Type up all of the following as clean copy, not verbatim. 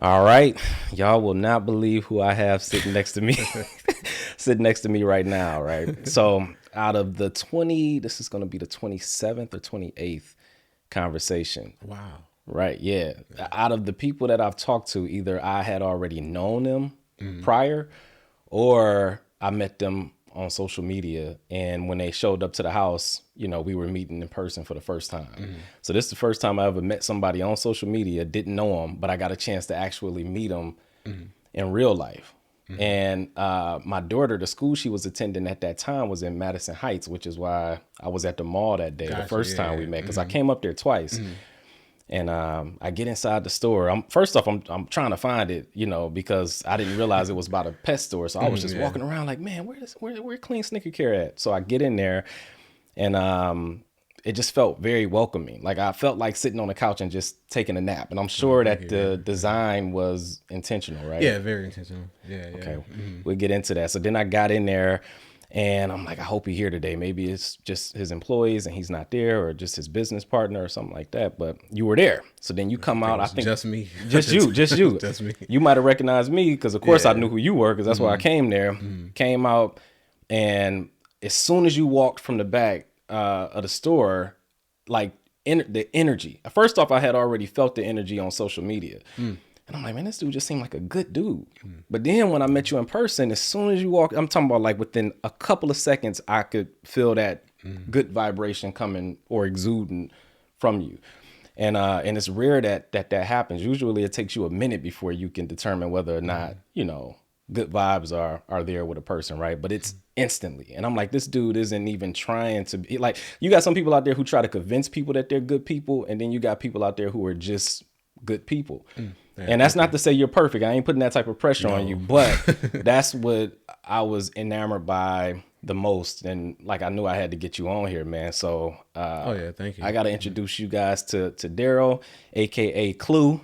All right. Y'all will not believe who I have sitting next to me. Sitting next to me right now, right? So out of the 20, this is going to be the 27th or 28th conversation. Wow. Right, yeah. Out of the people that I've talked to, either I had already known them prior or I met them on social media. And when they showed up to the house, we were meeting in person for the first time. So this is the first time I ever met somebody on social media, didn't know them, but I got a chance to actually meet them in real life. And my daughter, the school she was attending at that time was in Madison Heights, which is why I was at the mall that day, the first time we met, because I came up there twice. And I get inside the store. I'm trying to find it, because I didn't realize it was about a pet store. So I was just walking around like, man, where Clean Sneaker Care at? So I get in there, and it just felt very welcoming. Like I felt like sitting on the couch and just taking a nap. And I'm sure that the design was intentional, right? Yeah, very intentional. Yeah. Okay, we'll get into that. So then I got in there. And I'm like, I hope he's here today. Maybe it's just his employees and he's not there, or just his business partner or something like that. But you were there. So then you come out, I think. Just me. Just you. Just me. You might have recognized me because, of course, I knew who you were because that's why I came there. Came out. And as soon as you walked from the back of the store, like the energy. First off, I had already felt the energy on social media. And I'm like, man, this dude just seemed like a good dude. But then when I met you in person, as soon as you walk, I'm talking about like within a couple of seconds, I could feel that good vibration coming or exuding from you. And it's rare that happens. Usually it takes you a minute before you can determine whether or not, good vibes are there with a person, right? But it's instantly. And I'm like, this dude isn't even trying to be like, you got some people out there who try to convince people that they're good people. And then you got people out there who are just good people. And that's not to say you're perfect. I ain't putting that type of pressure on you, but that's what I was enamored by the most. And like, I knew I had to get you on here, man. So, thank you. I got to introduce you guys to Darryl, AKA Clue.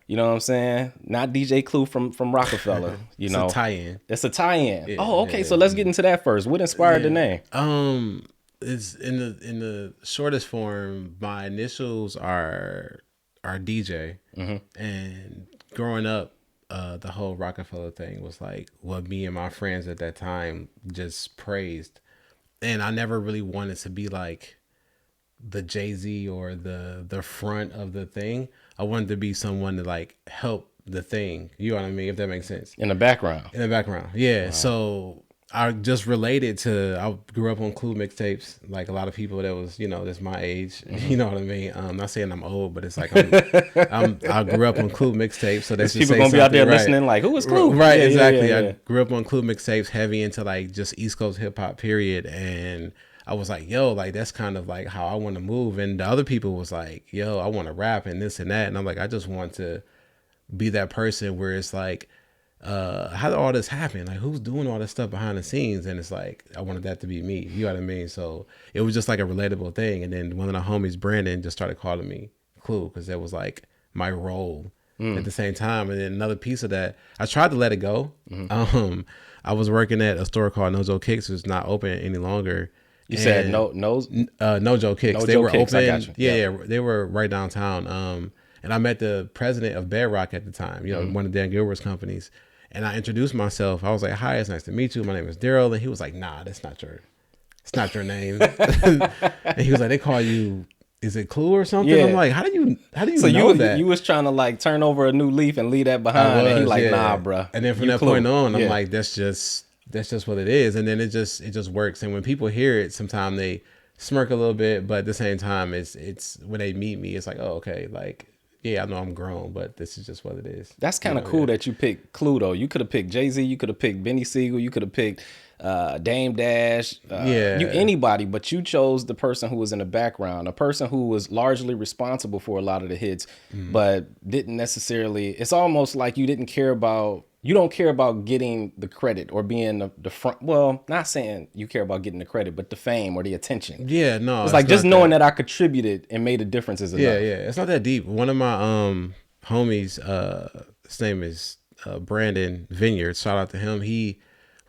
You know what I'm saying? Not DJ Clue from Rockefeller, It's a tie-in. It's a tie-in. Yeah, oh, okay. So let's get into that first. What inspired the name? It's in the shortest form. My initials are DJ, and growing up, the whole Rockefeller thing was like what me and my friends at that time just praised, and I never really wanted to be like the Jay-Z or the front of the thing. I wanted to be someone to like help the thing. You know what I mean? If that makes sense. In the background. Yeah. Wow. So I just related to, I grew up on Clue mixtapes, like a lot of people that was, that's my age. You know what I mean? I'm not saying I'm old, but it's like I grew up on Clue mixtapes. So that's just people gonna be out there listening like, who is Clue? Right, yeah, exactly. Yeah. I grew up on Clue mixtapes, heavy into like just East Coast hip hop period. And I was like, yo, like that's kind of like how I want to move. And the other people was like, yo, I want to rap and this and that. And I'm like, I just want to be that person where it's like, how did all this happen? Like, who's doing all this stuff behind the scenes? And it's like, I wanted that to be me. You know what I mean? So it was just like a relatable thing. And then one of the homies, Brandon, just started calling me Clue because that was like my role at the same time. And then another piece of that, I tried to let it go. I was working at a store called No Joe Kicks, which is not open any longer. You said No Joe Kicks. No they Joe were Kicks, open. I got you. Yeah, they were right downtown. And I met the president of Bedrock at the time, one of Dan Gilbert's companies. And I introduced myself. I was like, hi, it's nice to meet you. My name is Darryl. And he was like, nah, it's not your name. And he was like, they call you, is it Clue or something? Yeah. I'm like, how do you so know that? You was trying to like turn over a new leaf and leave that behind. And he like, nah, bro. And then from that point on, I'm like, that's just what it is. And then it just works. And when people hear it, sometimes they smirk a little bit, but at the same time, it's when they meet me, it's like, oh, okay, like, yeah, I know I'm grown, but this is just what it is. That's kind of cool that you picked Clue, though. You could have picked Jay-Z. You could have picked Benny Siegel. You could have picked Dame Dash. Anybody, but you chose the person who was in the background, a person who was largely responsible for a lot of the hits, but didn't necessarily. It's almost like you don't care about getting the credit or being the front. Well, not saying you care about getting the credit, but the fame or the attention. Yeah, no. It's like just knowing that I contributed and made a difference is enough. Yeah. It's not that deep. One of my homies, his name is Brandon Vineyard. Shout out to him. He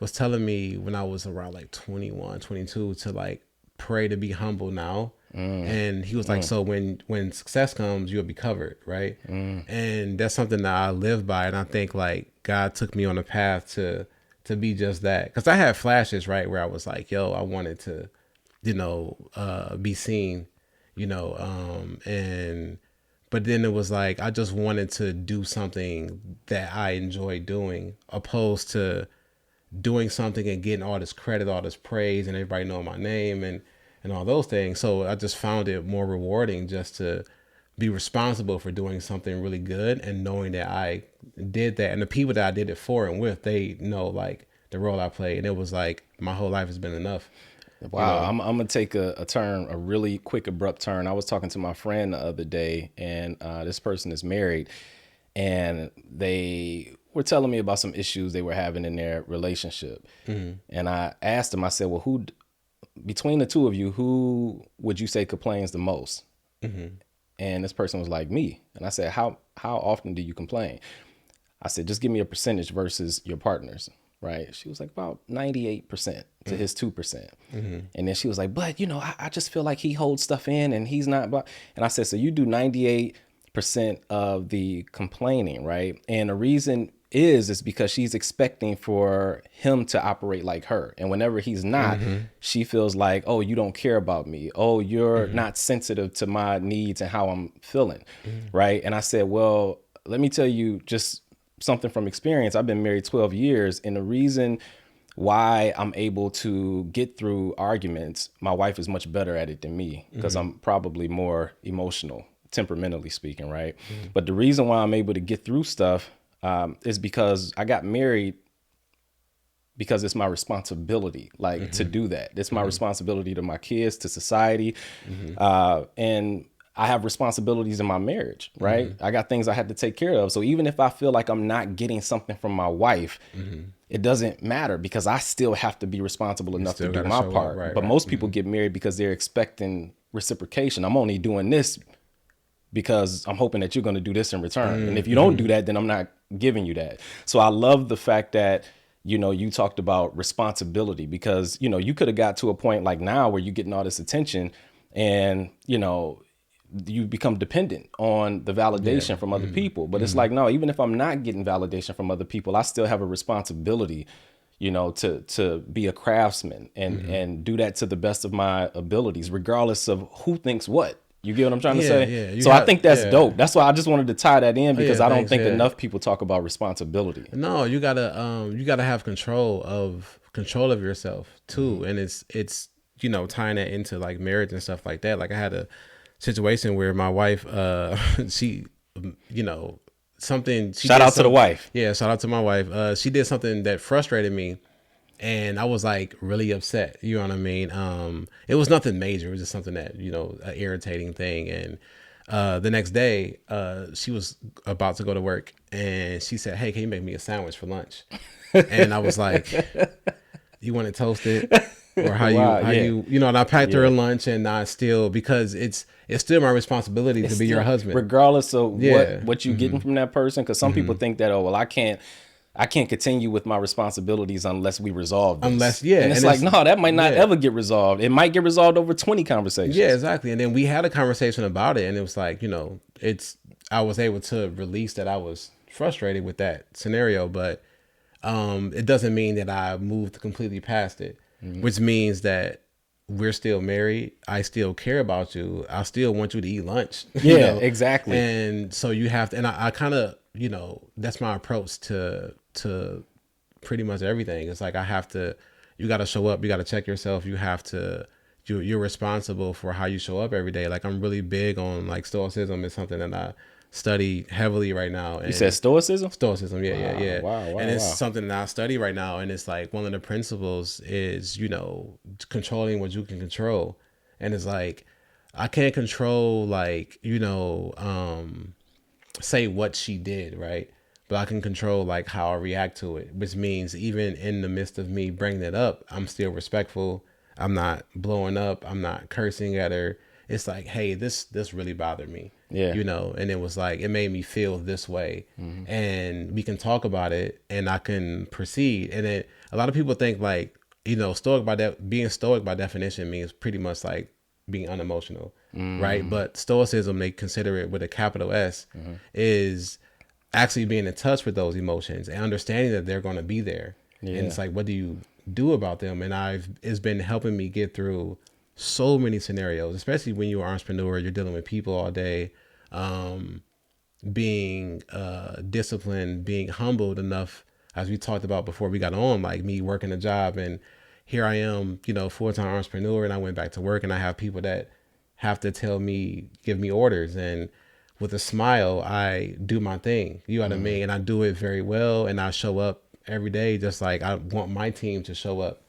was telling me when I was around like 21, 22 to like pray to be humble now. And he was like, so when success comes, you'll be covered, right? And that's something that I live by. And I think like God took me on a path to be just that. Because I had flashes, right, where I was like, yo, I wanted to, be seen, and but then it was like I just wanted to do something that I enjoy doing, opposed to doing something and getting all this credit, all this praise, and everybody knowing my name and all those things. So I just found it more rewarding just to be responsible for doing something really good and knowing that I did that. And the people that I did it for and with, they know like the role I played. And it was like my whole life has been enough. Wow. I'm going to take a turn, a really quick, abrupt turn. I was talking to my friend the other day, and this person is married, and they were telling me about some issues they were having in their relationship. And I asked them, I said, well, who, between the two of you, who would you say complains the most? And this person was like, me. And I said, how often do you complain? I said, just give me a percentage versus your partners. Right. She was like about 98% to his 2%. And then she was like, but I just feel like he holds stuff in and he's not. And I said, so you do 98% of the complaining. Right. And the reason is because she's expecting for him to operate like her. And whenever he's not, she feels like, oh, you don't care about me. Oh, you're not sensitive to my needs and how I'm feeling. Right. And I said, well, let me tell you just something from experience. I've been married 12 years. And the reason why I'm able to get through arguments, my wife is much better at it than me because I'm probably more emotional, temperamentally speaking. Right. But the reason why I'm able to get through stuff is because I got married because it's my responsibility, to do that. It's my responsibility to my kids, to society. And I have responsibilities in my marriage, right? I got things I have to take care of. So even if I feel like I'm not getting something from my wife, it doesn't matter because I still have to be responsible enough to do my part. Right, but most people get married because they're expecting reciprocation. I'm only doing this because I'm hoping that you're going to do this in return. And if you don't do that, then I'm not giving you that. So I love the fact that, you talked about responsibility because, you could have got to a point like now where you're getting all this attention and, you become dependent on the validation from other people. But it's like, no, even if I'm not getting validation from other people, I still have a responsibility, to be a craftsman and do that to the best of my abilities, regardless of who thinks what. You get what I'm trying to say? So I think that's dope. That's why I just wanted to tie that in because I don't think enough people talk about responsibility. No, you gotta have control of yourself too. And it's tying that into like marriage and stuff like that. Like I had a situation where my wife, she, something. Shout out to the wife. Yeah, shout out to my wife. She did something that frustrated me, and I was like really upset. You know what I mean? It was nothing major. It was just something that an irritating thing. And the next day, she was about to go to work, and she said, "Hey, can you make me a sandwich for lunch?" And I was like, "You want it toasted?" Or and I packed her a lunch, and I still, because it's still my responsibility to be your husband, regardless of what you're getting from that person. Because some people think that, oh, well, I can't continue with my responsibilities unless we resolve this. And it's like, no, that might not ever get resolved. It might get resolved over 20 conversations. Yeah, exactly. And then we had a conversation about it, and it was like, I was able to release that I was frustrated with that scenario, but it doesn't mean that I moved completely past it. Which means that we're still married. I still care about you. I still want you to eat lunch. Yeah, exactly. And so you have to, and I kind of, that's my approach to pretty much everything. It's like, you got to show up. You got to check yourself. You have to, you're responsible for how you show up every day. Like I'm really big on like Stoicism is something that I study heavily right now. And you said Stoicism? Stoicism, yeah. Wow, and it's something that I study right now. And it's like one of the principles is, controlling what you can control. And it's like, I can't control like, say what she did, right? But I can control like how I react to it, which means even in the midst of me bringing it up, I'm still respectful. I'm not blowing up. I'm not cursing at her. It's like, hey, this really bothered me. Yeah. And it was like, it made me feel this way. And we can talk about it and I can proceed. And a lot of people think like, being stoic by definition means pretty much like being unemotional, right? But Stoicism, they consider it with a capital S, is actually being in touch with those emotions and understanding that they're going to be there. Yeah. And it's like, what do you do about them? And it's been helping me get through so many scenarios, especially when you're an entrepreneur, you're dealing with people all day, being disciplined, being humbled enough, as we talked about before we got on, like me working a job, and here I am, full-time entrepreneur, and I went back to work, and I have people that have to give me orders, and with a smile, I do my thing. You know what I mean? And I do it very well, and I show up every day just like I want my team to show up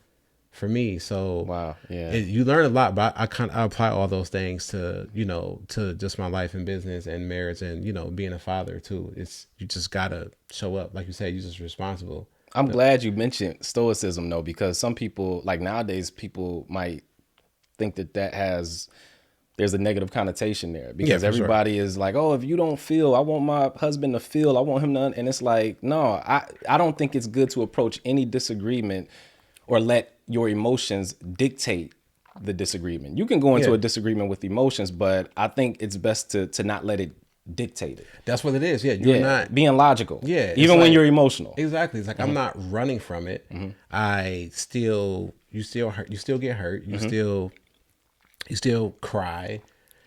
for me. So wow, yeah, you learn a lot, but I apply all those things to to just my life and business and marriage and being a father too. You just gotta show up, like you said. You're just responsible. I'm glad you mentioned Stoicism though, because some people, like nowadays, people might think that there's a negative connotation there, because everybody is like, oh, if you don't feel, I want my husband to feel, I want him to, and it's like, no, I don't think it's good to approach any disagreement or let your emotions dictate the disagreement. You can go into a disagreement with emotions, but I think it's best to not let it dictate it. That's what it is. Yeah, you're not being logical. Yeah, even when you're emotional. Exactly. It's like I'm not running from it. You still hurt. You still get hurt. You still cry,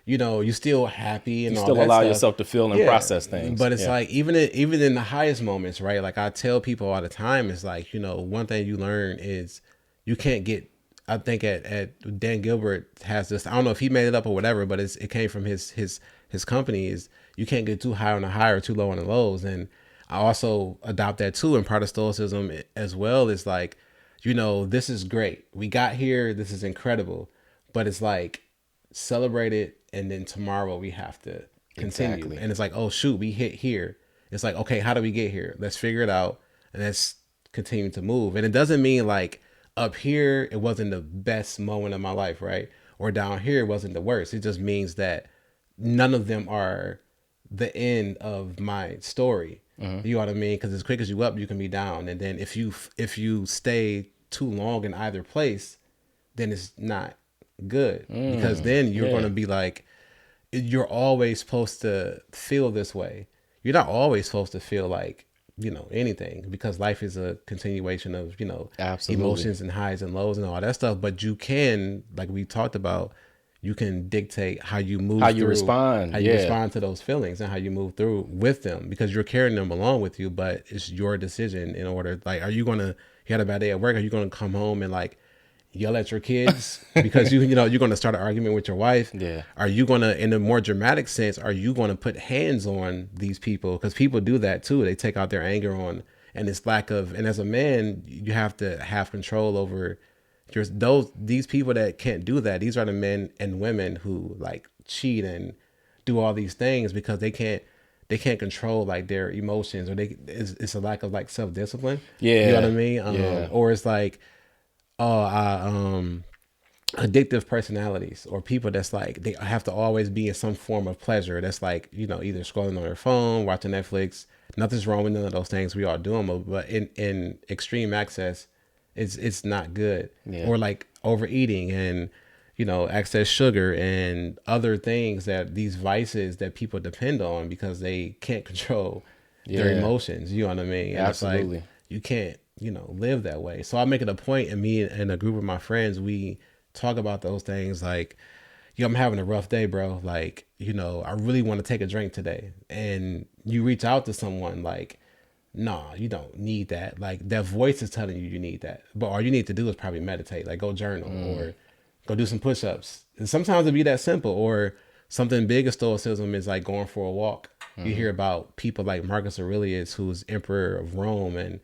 you're still happy, and you all still that allow stuff. yourself to feel and process things. But it's like even in the highest moments, right? Like I tell people all the time, it's like one thing you learn is you can't get. I think at Dan Gilbert has this. I don't know if he made it up or whatever, but it came from his company. Is you can't get too high on the high or too low on the lows, and I also adopt that too. And part of Stoicism as well is like, this is great. We got here. This is incredible. But it's like, celebrate it, and then tomorrow we have to continue. Exactly. And it's like, oh shoot, we hit here. It's like, okay, how do we get here? Let's figure it out, and let's continue to move. And it doesn't mean like up here it wasn't the best moment of my life, right? Or down here it wasn't the worst. It just means that none of them are the end of my story. You know what I mean? Because as quick as you up, you can be down. And then if you stay too long in either place, then it's not good, because then you're going to be like, you're always supposed to feel this way. You're not always supposed to feel like anything, because life is a continuation of Absolutely. Emotions and highs and lows and all that stuff. But you can, like we talked about, you can dictate how you move, how you respond to those feelings, and how you move through with them, because you're carrying them along with you. But it's your decision. In order, like, you had a bad day at work, are you going to come home and like yell at your kids because you're going to start an argument with your wife? Yeah. Are you going to, in a more dramatic sense, are you going to put hands on these people? Because people do that too. They take out their anger on, and it's and as a man, you have to have control over these people that can't do that. These are the men and women who like cheat and do all these things because they can't control like their emotions, or it's a lack of like self-discipline. Yeah. You know what I mean? Or it's like, addictive personalities, or people that's like, they have to always be in some form of pleasure. That's like, either scrolling on their phone, watching Netflix. Nothing's wrong with none of those things. We all do them, but in extreme access, it's not good. Yeah. Or like overeating and, excess sugar and other things, that these vices that people depend on because they can't control their emotions. You know what I mean? And absolutely. It's like, you can't, live that way. So I make it a point, and me and a group of my friends, we talk about those things like, I'm having a rough day, bro. Like, I really want to take a drink today. And you reach out to someone like, nah, you don't need that. Like, that voice is telling you need that. But all you need to do is probably meditate, like go journal or go do some push-ups. And sometimes it'll be that simple. Or something big of Stoicism is like going for a walk. You hear about people like Marcus Aurelius, who's emperor of Rome, and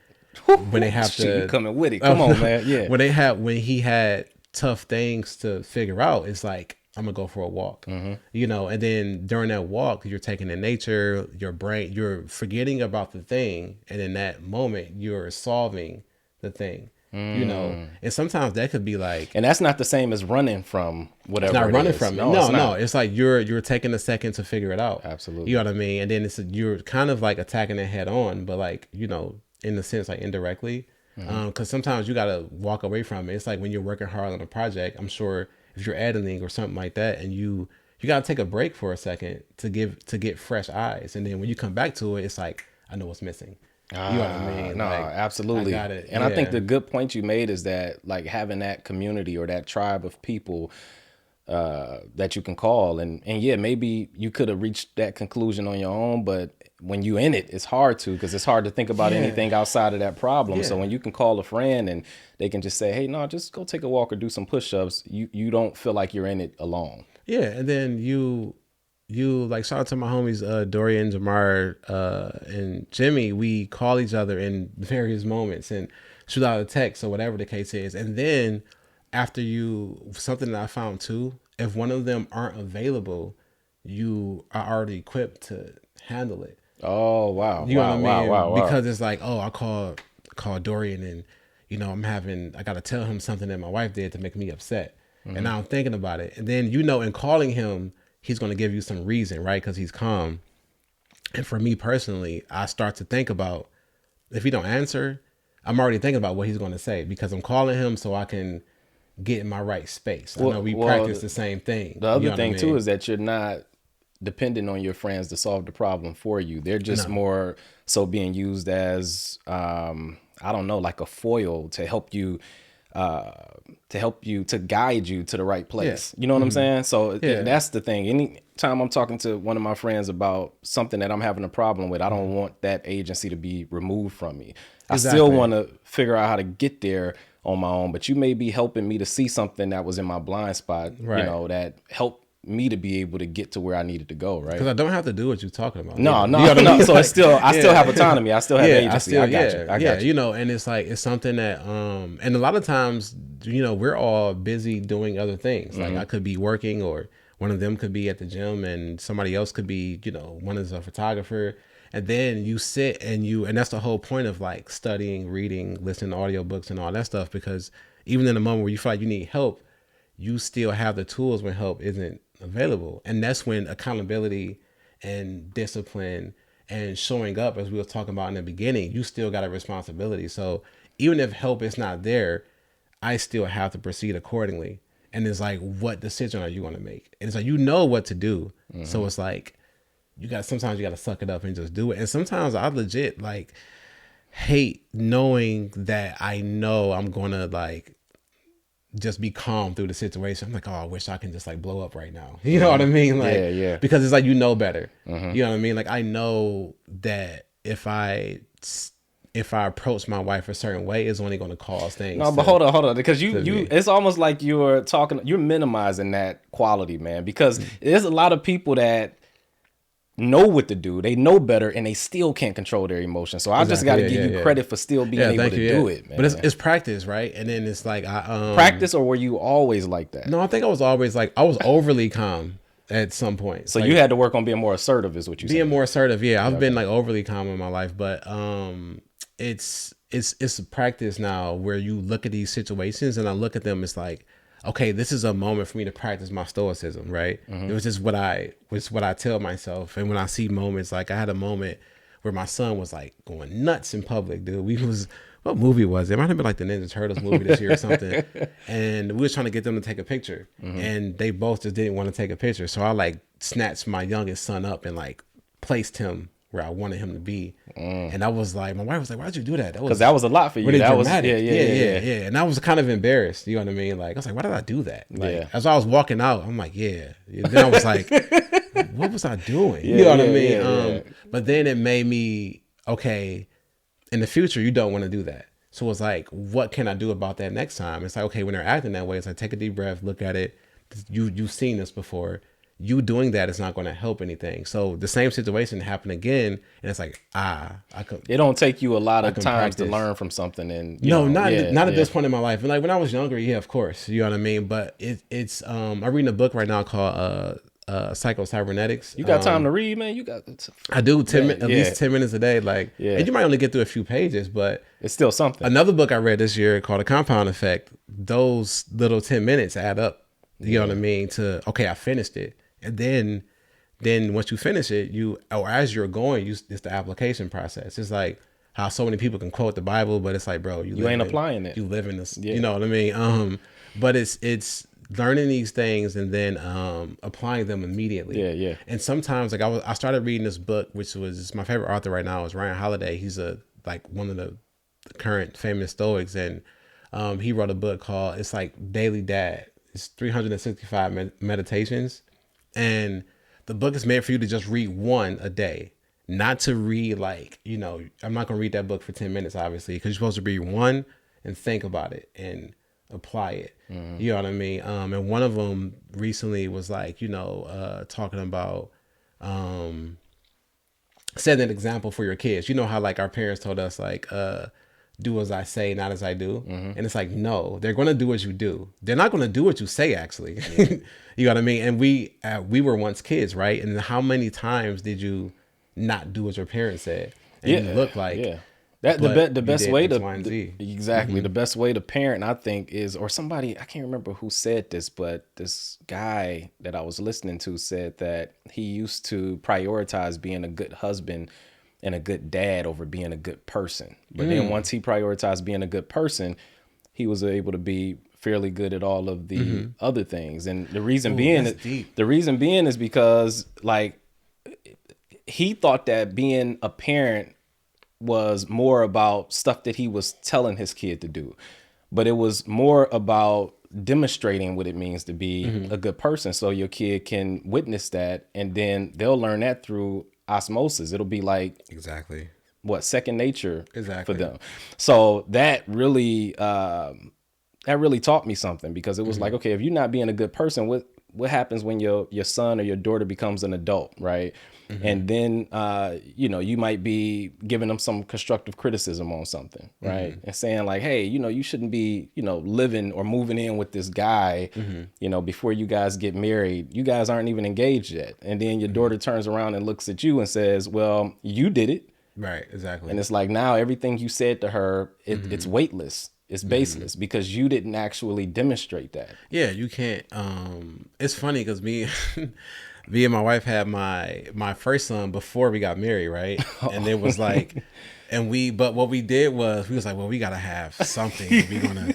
when they have to, you coming with it. Come on, man. Yeah. When he had tough things to figure out, it's like, I'm gonna go for a walk. And then during that walk, you're taking in nature, your brain, you're forgetting about the thing, and in that moment, you're solving the thing. And sometimes that could be like, and that's not the same as running from whatever. It's not running from it. No. It's like you're taking a second to figure it out. Absolutely. You know what I mean? And then you're kind of like attacking it head on, but like, in the sense, like indirectly, because sometimes you got to walk away from it. It's like when you're working hard on a project, I'm sure if you're editing or something like that, and you got to take a break for a second to get fresh eyes, and then when you come back to it, it's like, I know what's missing. You know what I mean? No, like, absolutely. I got it. And I think the good point you made is that like having that community or that tribe of people that you can call, and yeah, maybe you could have reached that conclusion on your own, but when you in it, it's hard to, because it's hard to think about anything outside of that problem. So when you can call a friend and they can just say, hey, no, just go take a walk or do some push-ups, you don't feel like you're in it alone. Yeah, and then you like, shout out to my homies Dorian, Jamar, and Jimmy. We call each other in various moments and shoot out a text or whatever the case is. And then after something that I found too, if one of them aren't available, you are already equipped to handle it. Oh wow. You know what I mean? Wow. Because it's like, oh, I call Dorian, and I gotta tell him something that my wife did to make me upset. Mm-hmm. And now I'm thinking about it. And then, in calling him, he's going to give you some reason, right? Because he's calm. And for me personally, I start to think about, if he don't answer, I'm already thinking about what he's going to say, because I'm calling him so I can get in my right space. I know we practice the same thing. The other thing too is that you're not dependent on your friends to solve the problem for you. They're just more so being used as, I don't know, like a foil to help you, to guide you to the right place. Yeah. You know what I'm saying? So that's the thing. Anytime I'm talking to one of my friends about something that I'm having a problem with, I don't want that agency to be removed from me. I still want to figure out how to get there on my own, but you may be helping me to see something that was in my blind spot, that helped me to be able to get to where I needed to go, right? Because I don't have to do what you're talking about. No. So it's still, I still have autonomy. I still have agency. I got you. And it's like, it's something that, and a lot of times, we're all busy doing other things. Like I could be working, or one of them could be at the gym, and somebody else could be, one is a photographer. And then you sit and that's the whole point of like studying, reading, listening to audiobooks and all that stuff, because even in the moment where you feel like you need help, you still have the tools when help isn't available. And that's when accountability and discipline and showing up, as we were talking about in the beginning, you still got a responsibility. So even if help is not there, I still have to proceed accordingly. And it's like, what decision are you going to make? And it's like, what to do. Mm-hmm. So it's like, sometimes you got to suck it up and just do it. And sometimes I legit like hate knowing that I know I'm going to like just be calm through the situation. I'm like, oh, I wish I can just like blow up right now. You know what I mean? Like, yeah. Because it's like, better. Mm-hmm. You know what I mean? Like, I know that if I approach my wife a certain way, it's only going to cause things. No, but hold on, because it's almost like you're minimizing that quality, man. Because there's a lot of people that know what to do, they know better, and they still can't control their emotions. So I just got to give you credit for still being able to do it, man. But it's practice, right? And then it's like, practice, or were you always like that? No, I think I was always like, I was overly calm at some point. So like, you had to work on being more assertive, is what you said. Being more assertive, yeah. I've been like overly calm in my life, but it's a practice now where you look at these situations, and I look at them, it's like, okay, this is a moment for me to practice my stoicism, right? Mm-hmm. It was just what I tell myself. And when I see moments, like I had a moment where my son was like going nuts in public, dude. What movie was it? It might have been like the Ninja Turtles movie this year or something. And we was trying to get them to take a picture, and they both just didn't want to take a picture. So I like snatched my youngest son up and like placed him where I wanted him to be. And I was like, my wife was like, why'd you do that? Because that was a lot for you. Really that dramatic. Was, yeah. And I was kind of embarrassed. You know what I mean? Like, I was like, why did I do that? Like, as I was walking out, I'm like, yeah. Then I was like, what was I doing? You know what I mean? But then it made me, okay, in the future, you don't want to do that. So it's like, what can I do about that next time? It's like, okay, when they're acting that way, it's like, take a deep breath, look at it. You've seen this before. You doing that is not going to help anything. So the same situation happened again, and it's like, it don't take you a lot of times to learn from something. And not at this point in my life. And like when I was younger, yeah, of course, you know what I mean. But it's I'm reading a book right now called Psycho-Cybernetics. You got time to read, man? I do at least 10 minutes a day. Like, and you might only get through a few pages, but it's still something. Another book I read this year called The Compound Effect. Those little 10 minutes add up. You know what I mean? Okay, I finished it. And then once you finish it, as you're going, it's the application process. It's like how so many people can quote the Bible, but it's like, bro, you ain't applying it. You live in this, you know what I mean? But it's learning these things and then applying them immediately. Yeah. And sometimes like I started reading this book, which was my favorite author right now is Ryan Holiday. He's one of the current famous Stoics, and he wrote a book called, it's like Daily Dad. It's 365 meditations, and the book is made for you to just read one a day, not to read like, you know, I'm not gonna read that book for 10 minutes obviously, because you're supposed to read one and think about it and apply it. You know what I mean? And one of them recently was like, you know, talking about setting an example for your kids. You know how like our parents told us like, do as I say, not as I do. And it's like, no, they're going to do as you do. They're not going to do what you say, actually. You know what I mean? And we were once kids, right? And how many times did you not do what your parents said? And you look like the best way to exactly the best way to parent, I think, is, or somebody, I can't remember who said this, but this guy that I was listening to said that he used to prioritize being a good husband and a good dad over being a good person. But then once he prioritized being a good person, he was able to be fairly good at all of the other things. And the reason being is because like he thought that being a parent was more about stuff that he was telling his kid to do, but it was more about demonstrating what it means to be a good person. So your kid can witness that, and then they'll learn that through osmosis. It'll be like second nature for them. So that really taught me something, because it was like, okay, if you're not being a good person, what happens when your son or your daughter becomes an adult, right? And then you know, you might be giving them some constructive criticism on something, right? And saying like, hey, you know, you shouldn't be, you know, living or moving in with this guy, you know, before you guys get married. You guys aren't even engaged yet. And then your daughter turns around and looks at you and says, well, you did it. Right, exactly. And it's like, now everything you said to her, it's weightless. It's baseless because you didn't actually demonstrate that. Yeah, you can't. It's funny because me and my wife had my first son before we got married, right? And it was like, but what we did was we was like, well, we gotta have something. We're gonna.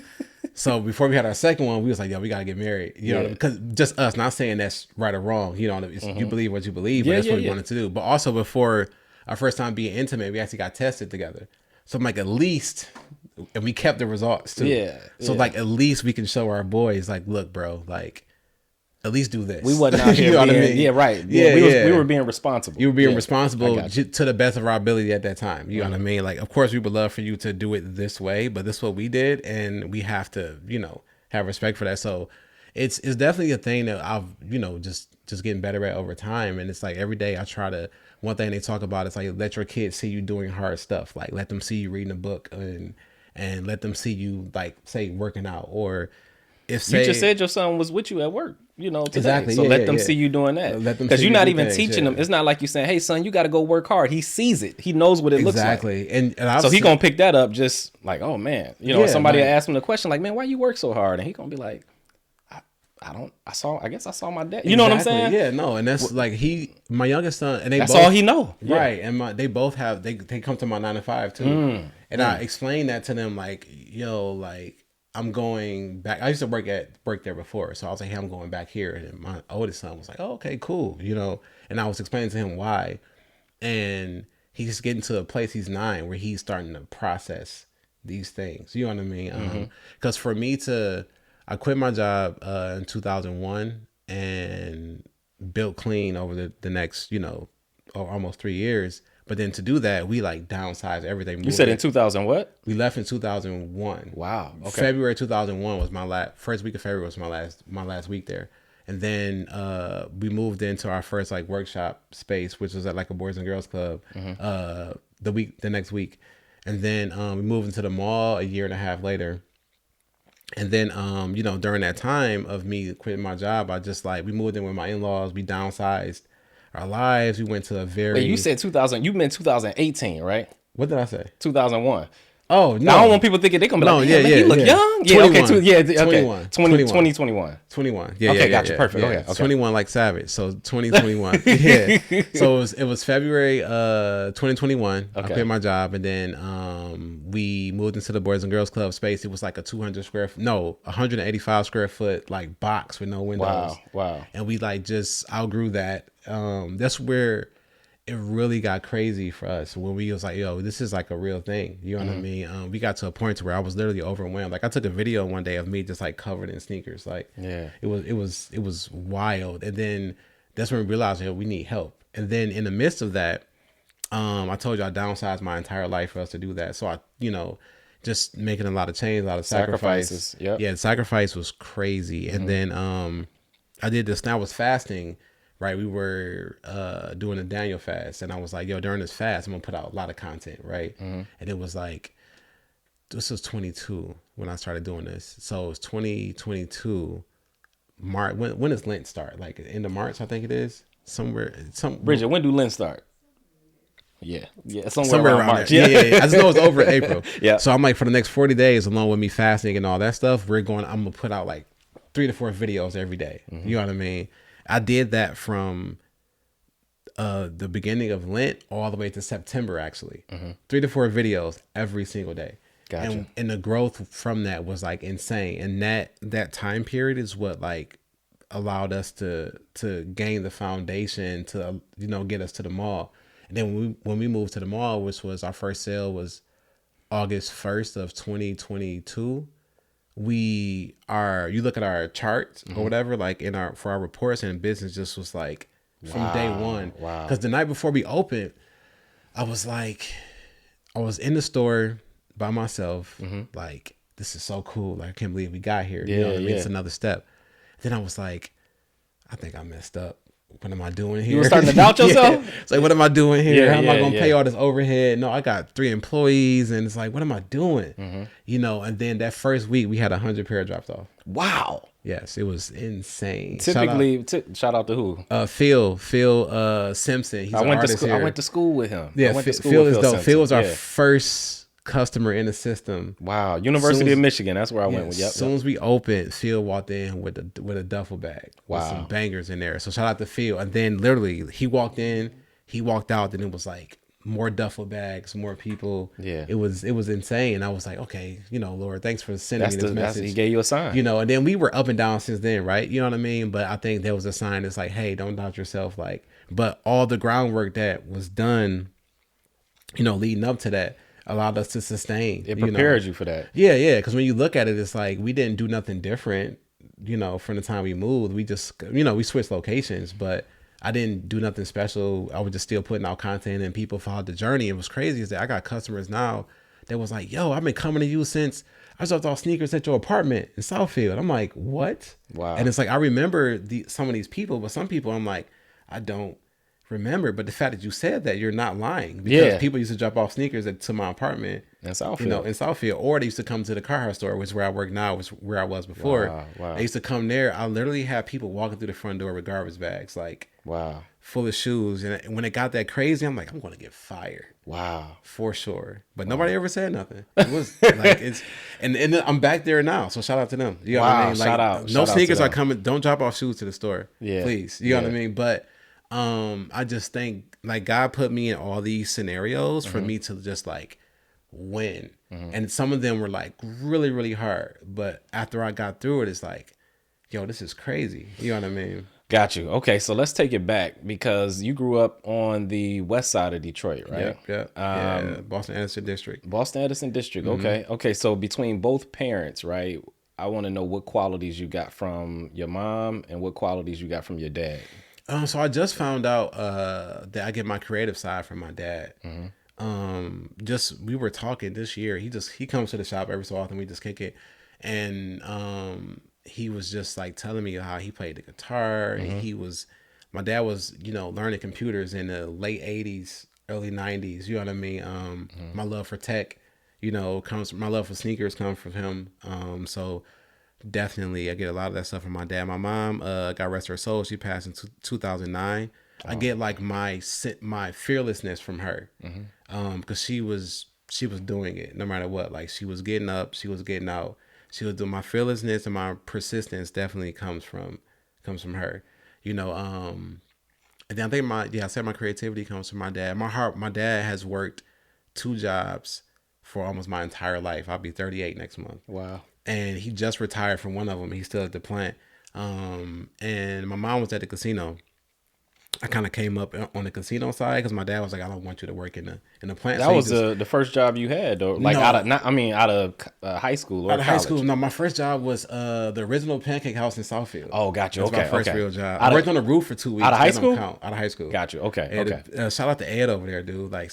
So before we had our second one, we was like, yeah, we gotta get married. You know, because just us, not saying that's right or wrong. You know, you believe what you believe, but that's what we wanted to do. But also before our first time being intimate, we actually got tested together. So I'm like, at least. And we kept the results too. So like, at least we can show our boys like, look, bro, like, at least do this. We wasn't out here you know being, what I mean? Yeah, right. We were being responsible. You were being responsible to the best of our ability at that time. You know what I mean? Like, of course, we would love for you to do it this way, but this is what we did, and we have to, you know, have respect for that. So it's definitely a thing that I've, you know, just getting better at over time. And it's like every day I try to. One thing they talk about is like, let your kids see you doing hard stuff. Like, let them see you reading a book and let them see you, like, say, working out. Or if say, you just said your son was with you at work, you know, today. Exactly. So let them see you doing that. Because you're not even teaching them. It's not like you're saying, hey, son, you got to go work hard. He sees it. He knows what it looks like. Exactly. And so he going to pick that up just like, oh, man. You know, somebody ask him the question like, man, why you work so hard? And he going to be like, I guess I saw my dad. You know what I'm saying? Yeah, no. And that's like my youngest son, and that's all he know. Right. And they both have, they come to my 9 to 5 too. And I explained that to them like, yo, like, I'm going back. I used to work there before. So I was like, hey, I'm going back here. And my oldest son was like, oh, okay, cool. You know, and I was explaining to him why. And he's getting to a place, he's 9, where he's starting to process these things. You know what I mean? Because for me I quit my job in 2001 and built clean over the next, you know, almost 3 years. But then to do that, we like downsized everything. You said in 2000 what? We left in 2001. Wow. Okay. February 2001 was first week of February was my last week there. And then we moved into our first like workshop space, which was at like a Boys and Girls Club the next week. And then we moved into the mall a year and a half later. And then, you know, during that time of me quitting my job, I just like, we moved in with my in-laws, we downsized our lives. We went to a Wait, you said 2000, you meant 2018, right? What did I say? 2001. Oh, no. I don't want people thinking they're going to be like, he look young. Yeah, 21. Okay. 2021. Yeah, okay, gotcha. Perfect. Yeah. Okay. 21 like Savage. So 2021. So it was February 2021. I quit my job, and then we moved into the Boys and Girls Club space. It was like a 185 square foot like box with no windows. Wow. And we like just outgrew that. That's where it really got crazy for us when we was like, yo, this is like a real thing. You know what I mean? We got to a point to where I was literally overwhelmed. Like I took a video one day of me just like covered in sneakers. Like it was wild. And then that's when we realized, we need help. And then in the midst of that, I told you I downsized my entire life for us to do that. So I, just making a lot of change, a lot of sacrifices. Yep. Yeah, the sacrifice was crazy. And then I did this. Now I was fasting. Right, we were doing a Daniel fast, and I was like, yo, during this fast, I'm gonna put out a lot of content, right? And it was like, this was 22 when I started doing this. So it was 2022, March. When does Lent start? Like end of March, I think it is. Bridget, when do Lent start? Yeah, somewhere around March. Yeah. I just know it's over in April. Yeah. So I'm like, for the next 40 days, along with me fasting and all that stuff, I'm gonna put out like 3 to 4 videos every day. You know what I mean? I did that from the beginning of Lent all the way to September, actually. 3 to 4 videos every single day. Gotcha. And the growth from that was like insane. And that time period is what like allowed us to gain the foundation to, get us to the mall. And then when we moved to the mall, which was our first sale was August 1st of 2022. You look at our charts or whatever, like for our reports, and business just was like from day one. Wow. Because the night before we opened, I was in the store by myself. Like, this is so cool. Like, I can't believe we got here. You know what I mean? It's another step. Then I was like, I think I messed up. What am I doing here? You were starting to doubt yourself? It's like, what am I doing here? How am I going to pay all this overhead? No, I got 3 employees, and it's like, what am I doing? And then that first week, we had 100 pair dropped off. Wow. Yes, it was insane. Typically, shout out to who? Phil Simpson. He's an artist here. I went to school with him. Yeah, Phil is dope. Simpson. Phil was our first customer in the system. Wow, University of Michigan. That's where I went with. Yep. As soon as we opened, Phil walked in with a duffel bag with some bangers in there. So shout out to Phil. And then literally, he walked in, he walked out, and it was like more duffel bags, more people. Yeah, it was insane. And I was like, okay, Lord, thanks for sending me this message. He gave you a sign. And then we were up and down since then, right? You know what I mean? But I think there was a sign that's like, hey, don't doubt yourself. Like, but all the groundwork that was done, leading up to that, allowed us to sustain. It prepared you for that. Yeah. Because when you look at it, it's like we didn't do nothing different, from the time we moved. We just, we switched locations, but I didn't do nothing special. I was just still putting out content, and people followed the journey. And what's crazy is that I got customers now that was like, yo, I've been coming to you since I dropped off sneakers at your apartment in Southfield. I'm like, what? Wow. And it's like, I remember some of these people, but some people I'm like, I don't remember. But the fact that you said that, you're not lying, because people used to drop off sneakers to my apartment in Southfield, or they used to come to the car house store, which is where I work now, was where I was before. Wow. They used to come there. I literally have people walking through the front door with garbage bags, like full of shoes. And when it got that crazy, I'm like, I'm going to get fired. Wow, for sure. But nobody ever said nothing. It was like and I'm back there now. So shout out to them. You know what I mean? Like, shout out. No sneakers are coming. Don't drop off shoes to the store. Yeah, please. You know what I mean? But I just think like God put me in all these scenarios for me to just like win. And some of them were like really, really hard. But after I got through it, it's like, yo, this is crazy. You know what I mean? Got you. Okay, so let's take it back, because you grew up on the west side of Detroit, right? Yeah. Boston Edison District. Okay. So between both parents, right? I want to know what qualities you got from your mom and what qualities you got from your dad. So I just found out that I get my creative side from my dad. We were talking this year. He comes to the shop every so often. We just kick it, and he was just like telling me how he played the guitar. And my dad was learning computers in the late 80s, early 90s. You know what I mean? My love for tech, my love for sneakers comes from him. So definitely I get a lot of that stuff from my dad. My mom, God rest her soul, she passed in 2009. I get like my fearlessness from her, because she was doing it no matter what. Like, she was getting up, she was getting out, she was doing. My fearlessness and my persistence definitely comes from her. And then I think I said my creativity comes from my dad. My dad has worked 2 jobs for almost my entire life. I'll be 38 next month. Wow. And he just retired from one of them. He's still at the plant. And my mom was at the casino. I kind of came up on the casino side because my dad was like, I don't want you to work in the plant. That was the first job you had, though. Like, out of high school or out of college. high school. No, my first job was the original Pancake House in Southfield. Oh, gotcha. That's okay, my first okay. real job. I worked on the roof for 2 weeks. Out of high school? Out of high school. Gotcha. Okay. And, okay. Shout out to Ed over there, dude. Like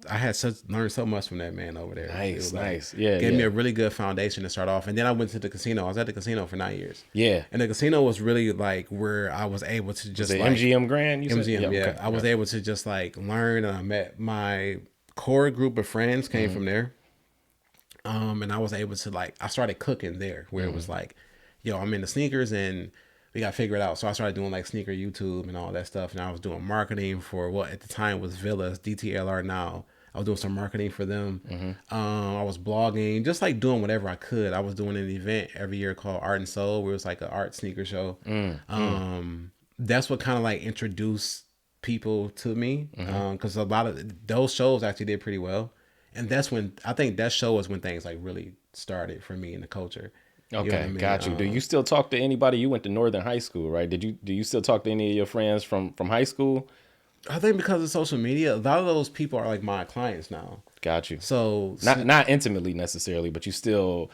I learned so much from that man over there. Nice, like, nice. Yeah, gave me a really good foundation to start off. And then I went to the casino. I was at the casino for 9 years. Yeah. And the casino was really like where I was able to just like MGM Grand. You said? MGM, yeah. Okay. I was able to just like learn, and I met my core group of friends came from there. And I was able to I started cooking there, where it was like, yo, I'm into sneakers and we got to figure it out. So I started doing like sneaker YouTube and all that stuff. And I was doing marketing for what at the time was Villas, DTLR now. I was doing some marketing for them. I was blogging, just like doing whatever I could. I was doing an event every year called Art and Soul, where it was like an art sneaker show. That's what kind of like introduced people to me, because a lot of those shows actually did pretty well. And that's when I think that show was when things like really started for me in the culture. Okay, you know what I mean? got you. Do you still talk to anybody? You went to Northern High School, right? Do you still talk to any of your friends from high school? I think because of social media, a lot of those people are like my clients now. Got you. So not intimately necessarily, but you still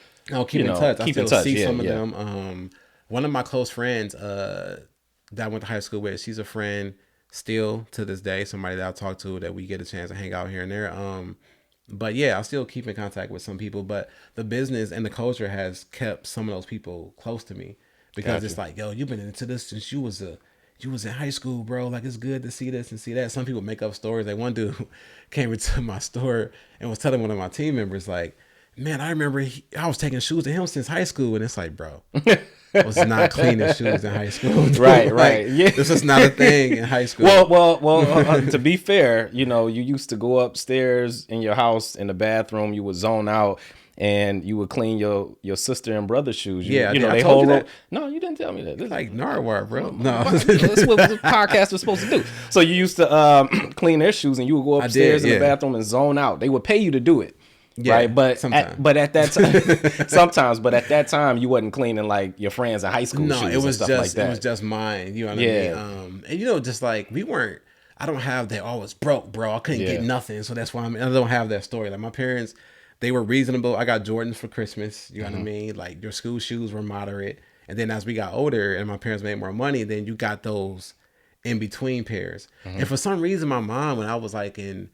keep in touch. I still see some of yeah. them. One of my close friends that I went to high school with, she's a friend still to this day. Somebody that I talk to that we get a chance to hang out here and there. But yeah, I still keep in contact with some people. But the business and the culture has kept some of those people close to me, because it's like, yo, you've been into this since you was in high school, bro. Like, it's good to see this and see that. Some people make up stories. Like, one dude came into my store and was telling one of my team members, like, man, I remember I was taking shoes to him since high school. And it's like, bro, I was not cleaning shoes in high school. Dude. Right. Yeah. This is not a thing in high school. Well, to be fair, you used to go upstairs in your house in the bathroom, you would zone out, and you would clean your sister and brother's shoes. They hold that. No, you didn't tell me that. This like Narwhal, bro. No, that's what the podcast was supposed to do. So you used to clean their shoes, and you would go upstairs in the bathroom and zone out. They would pay you to do it. Yeah, right, but at that time, sometimes, but at that time, you wasn't cleaning like your friends in high school. No, shoes it was and stuff just like that. It was just mine. You know what I mean? And just like we weren't. I don't have that. I was broke, bro. I couldn't get nothing, so that's why I don't have that story. Like my parents, they were reasonable. I got Jordans for Christmas. You know what I mean? Like your school shoes were moderate, and then as we got older and my parents made more money, then you got those in between pairs. And for some reason, my mom, when I was like in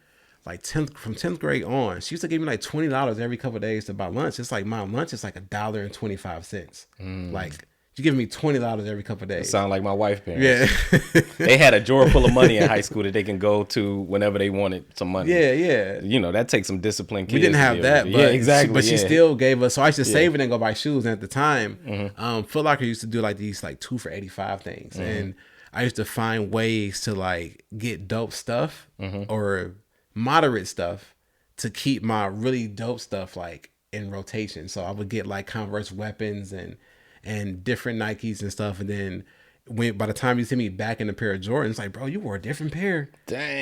from 10th grade on, she used to give me like $20 every couple of days to buy lunch. It's like, Mom, lunch is like $1.25. Like, you give me $20 every couple of days. Sound like my wife parents. Yeah. They had a drawer full of money in high school that they can go to whenever they wanted some money. Yeah. That takes some discipline. We didn't have that, but exactly. But she still gave us. So I used to save it and go buy shoes. And at the time, Foot Locker used to do like these like 2 for $85 things, and I used to find ways to like get dope stuff or moderate stuff to keep my really dope stuff like in rotation. So I would get like Converse weapons and different Nikes and stuff, and then by the time you see me back in a pair of Jordans, like, bro, you wore a different pair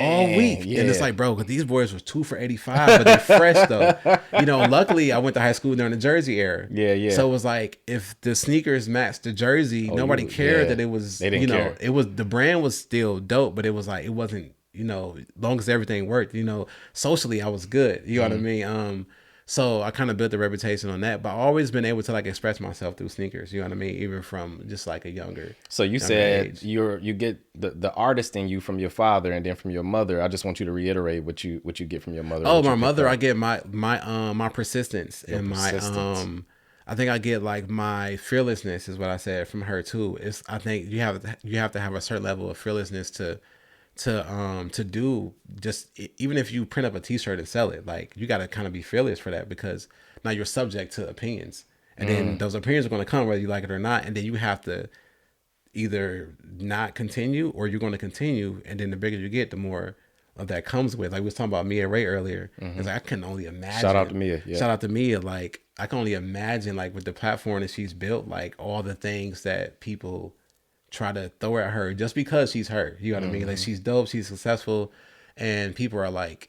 all week. And it's like, bro, because these boys was 2 for $85, but they're fresh though. Luckily I went to high school during the jersey era. Yeah. So it was like, if the sneakers matched the jersey, nobody cared that it was, they didn't care. It was, the brand was still dope, but it was like, it wasn't, long as everything worked, socially I was good. You know what I mean? So I kind of built a reputation on that, but I've always been able to like express myself through sneakers. You know what I mean? Even from just like a younger. So you said age. you get the artist in you from your father and then from your mother. I just want you to reiterate what you get from your mother. Oh, my mother, I get my persistence and my I think I get like my fearlessness is what I said from her too. I think you have to have a certain level of fearlessness to do, just even if you print up a t-shirt and sell it, like you got to kind of be fearless for that, because now you're subject to opinions, and then those opinions are going to come whether you like it or not, and then you have to either not continue or you're going to continue, and then the bigger you get, the more of that comes with. Like we was talking about Mia Ray earlier. It's like I can only imagine. Shout out to Mia. Like I can only imagine, like with the platform that she's built, like all the things that people try to throw at her just because she's her. You know what I mean? Like she's dope, she's successful, and people are like,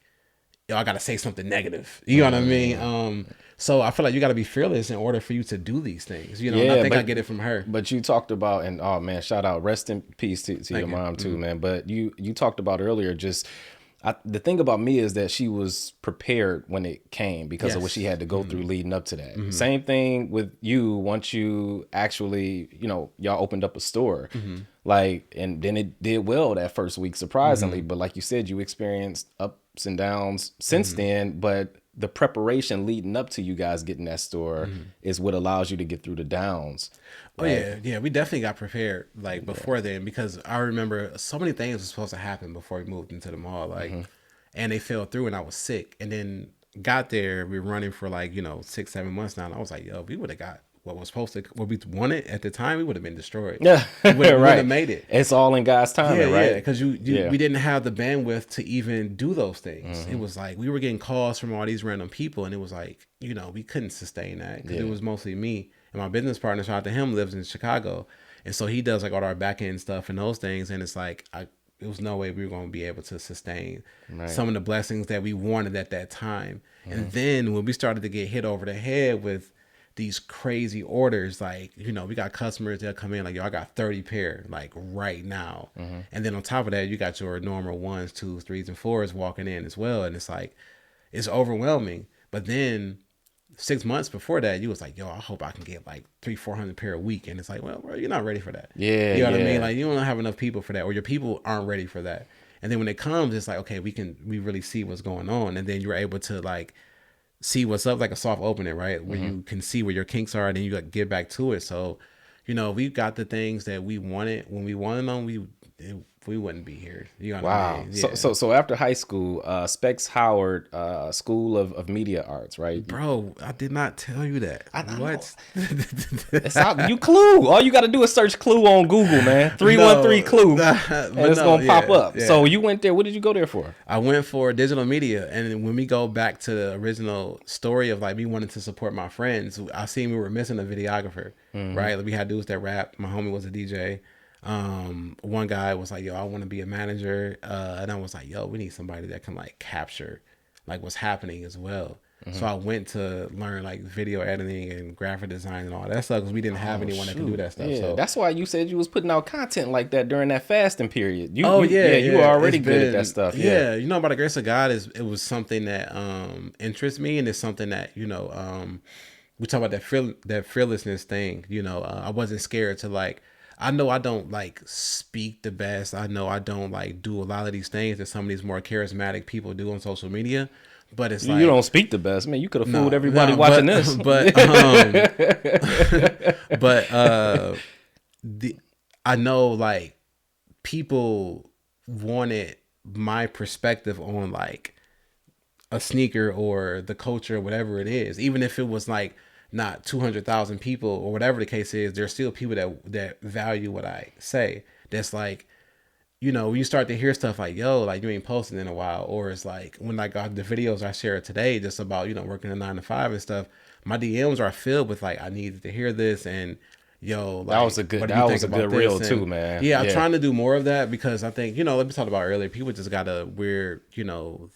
yo, I gotta say something negative. You know what I mean? So I feel like you gotta be fearless in order for you to do these things. You know, and I think I get it from her. But you talked about, and oh man, shout out, rest in peace to your mom too, man. But you talked about earlier, just the thing about me is that she was prepared when it came because of what she had to go through leading up to that. Same thing with you. Once you actually, y'all opened up a store, like, and then it did well that first week, surprisingly. But like you said, you experienced ups and downs since then. But the preparation leading up to you guys getting that store is what allows you to get through the downs. Right? Oh yeah, we definitely got prepared like before then, because I remember so many things were supposed to happen before we moved into the mall, like, and they fell through, and I was sick, and then got there. We were running for like 6-7 months now, and I was like, yo, we would have got what we wanted at the time, we would have been destroyed. Yeah, we wouldn't have made it. It's all in God's timing, right? Because we didn't have the bandwidth to even do those things. It was like we were getting calls from all these random people, and it was like we couldn't sustain that because it was mostly me. And my business partner, shout out to him, lives in Chicago. And so he does like all our back end stuff and those things. And it's like, it was no way we were going to be able to sustain some of the blessings that we wanted at that time. And then when we started to get hit over the head with these crazy orders, like, we got customers that come in like, yo, I got 30 pair like right now. And then on top of that, you got your normal 1s, 2s, 3s, and 4s walking in as well. And it's like, it's overwhelming. But then 6 months before that, you was like, yo, I hope I can get like 300-400 pair a week. And it's like, well, bro, you're not ready for that. Yeah. You know what I mean? Like, you don't have enough people for that, or your people aren't ready for that. And then when it comes, it's like, okay, we really see what's going on. And then you're able to like see what's up, like a soft opening, right? Where you can see where your kinks are, and then you like get back to it. So, we got the things that we wanted. When we wanted them, we wouldn't be here. You know what I mean? Yeah. So after high school, Specs Howard School of Media Arts, right? Bro, I did not tell you that. What? It's out, you Clue. All you got to do is search Clue on Google, man. 313 Clue, and it's gonna pop up. Yeah. So you went there. What did you go there for? I went for digital media, and when we go back to the original story of like me wanting to support my friends, I seen we were missing a videographer, right? Like we had dudes that rap. My homie was a DJ. One guy was like, yo, I want to be a manager, and I was like, yo, we need somebody that can like capture like what's happening as well. So I went to learn like video editing and graphic design and all that stuff, because we didn't have anyone that could do that stuff. So that's why you said you was putting out content like that during that fasting period. You were already good at that stuff. Yeah, by the grace of God, it was something that interests me, and it's something that we talk about that fearlessness thing. I wasn't scared to like. I know I don't like speak the best. I know I don't like do a lot of these things that some of these more charismatic people do on social media. But it's like, you don't speak the best, man. You could have fooled everybody watching this. I know like people wanted my perspective on like a sneaker or the culture, whatever it is, even if it was like not 200,000 people or whatever the case is. There's still people that value what I say. That's like, when you start to hear stuff like, yo, like you ain't posted in a while, or it's like when I got the videos I shared today just about, working a 9 to 5 and stuff, my DMs are filled with like, I needed to hear this, and yo, like, that was a good reel too, man. Yeah, I'm trying to do more of that, because I think, like we talked about earlier, people just got a weird,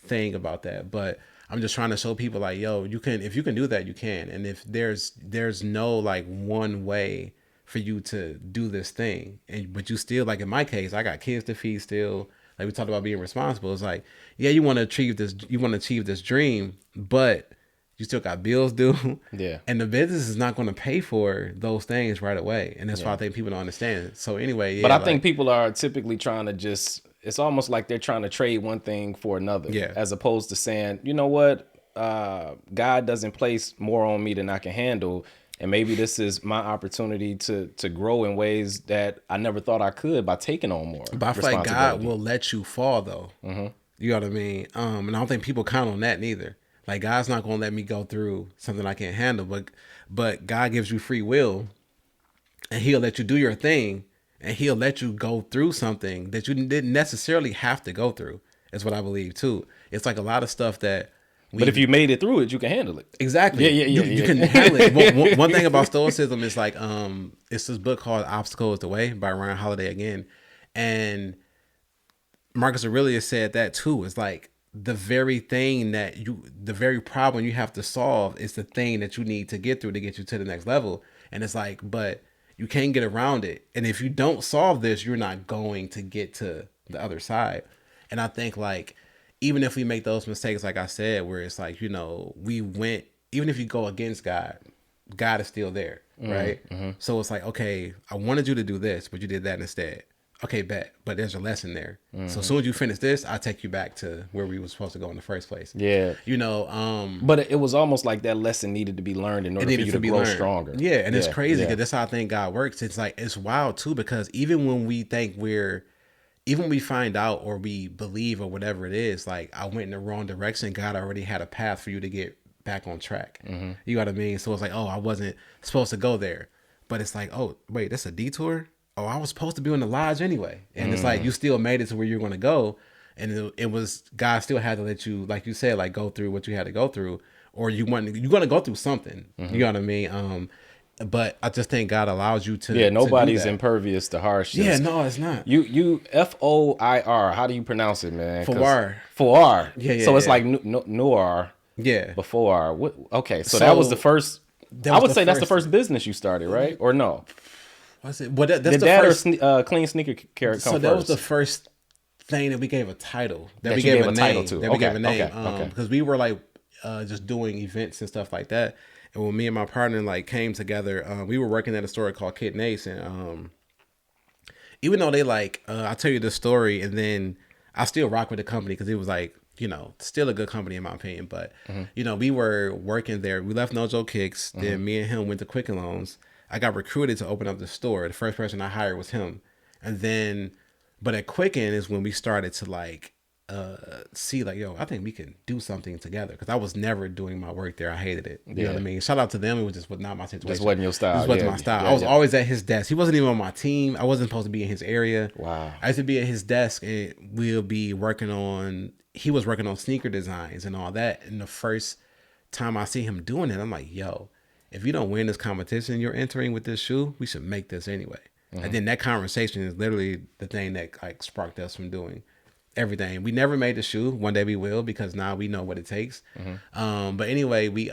thing about that. But I'm just trying to show people like, yo, if you can do that, you can. And if there's no like one way for you to do this thing, but you still, like in my case, I got kids to feed still. Like we talked about being responsible. It's like, yeah, you want to achieve this dream, but you still got bills due. Yeah. And the business is not going to pay for those things right away. And that's why I think people don't understand. So anyway, yeah. But I think people are typically trying to it's almost like they're trying to trade one thing for another. Yeah. As opposed to saying, you know what? God doesn't place more on me than I can handle. And maybe this is my opportunity to grow in ways that I never thought I could by taking on more. But I feel like God will let you fall though. You know what I mean? And I don't think people count on that neither. Like God's not going to let me go through something I can't handle, but God gives you free will, and he'll let you do your thing, and he'll let you go through something that you didn't necessarily have to go through. Is what I believe too. It's like a lot of stuff that. But if you made it through it, you can handle it. Exactly. You can handle it. One thing about Stoicism is like, it's this book called "Obstacle is the Way" by Ryan Holiday again, and Marcus Aurelius said that too. It's like, the very thing the very problem you have to solve is the thing that you need to get through to get you to the next level. And it's like, but you can't get around it. And if you don't solve this, you're not going to get to the other side. And I think like, even if we make those mistakes, like I said, where it's like, even if you go against God, God is still there, right? Mm-hmm. So it's like, okay, I wanted you to do this, but you did that instead. Okay, bet. But there's a lesson there. Mm-hmm. So as soon as you finish this, I'll take you back to where we were supposed to go in the first place. Yeah. But it was almost like that lesson needed to be learned in order for you to grow stronger. Yeah, and it's crazy because that's how I think God works. It's like, it's wild too, because even when we find out or we believe or whatever it is, like I went in the wrong direction, God already had a path for you to get back on track. Mm-hmm. You know what I mean? So it's like, oh, I wasn't supposed to go there. But it's like, oh, wait, that's a detour? Oh, I was supposed to be in the lodge anyway. And it's like, you still made it to where you're going to go. And it was, God still had to let you, like you said, like go through what you had to go through, or you're going to go through something. Mm-hmm. You know what I mean? But I just think God allows you to. Yeah, nobody's impervious to harshness. Yeah, no, it's not. You FOiR. How do you pronounce it, man? FOiR. FOiR. Yeah. So it's like noir. Yeah. Before. What? Okay, so that was the first. I would say that's the first business you started, right? Or no? What's it? Well, that's the dad first, or clean sneaker care. So that was the first thing that we gave a title. That we gave a title to. That we gave a name. Because we were like just doing events and stuff like that. And when me and my partner like came together, we were working at a store called Kid Nace, and even though they like, I'll tell you the story, and then I still rock with the company because it was like, still a good company in my opinion. But we were working there. We left No Joke Kicks. Then me and him went to Quicken Loans. I got recruited to open up the store. The first person I hired was him, and then, but at Quicken is when we started to like see like, yo, I think we can do something together, because I was never doing my work there. I hated it. You know what I mean? Shout out to them. It was just not my situation. Just wasn't your style. This wasn't my style. I was always at his desk. He wasn't even on my team. I wasn't supposed to be in his area. Wow. I used to be at his desk, and we'll be he was working on sneaker designs and all that. And the first time I see him doing it, I'm like, yo, if you don't win this competition you're entering with this shoe, we should make this anyway. Mm-hmm. And then that conversation is literally the thing that like sparked us from doing everything. We never made the shoe. One day we will, because now we know what it takes. Mm-hmm. But anyway, we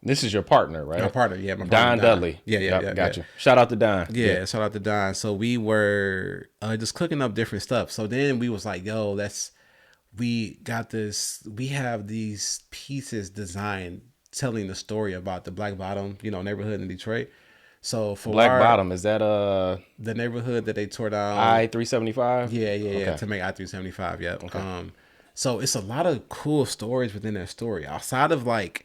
this is your partner, right? My partner, yeah. Don Dudley. Yeah. Gotcha. Shout out to Don. Yeah, shout out to Don. So we were just cooking up different stuff. So then we was like, yo, we have these pieces designed telling the story about the Black Bottom, neighborhood in Detroit. So for Black Bottom, is that the neighborhood that they tore down? I-375? Yeah. Okay. To make I-375, yep. Okay. So it's a lot of cool stories within that story. Outside of like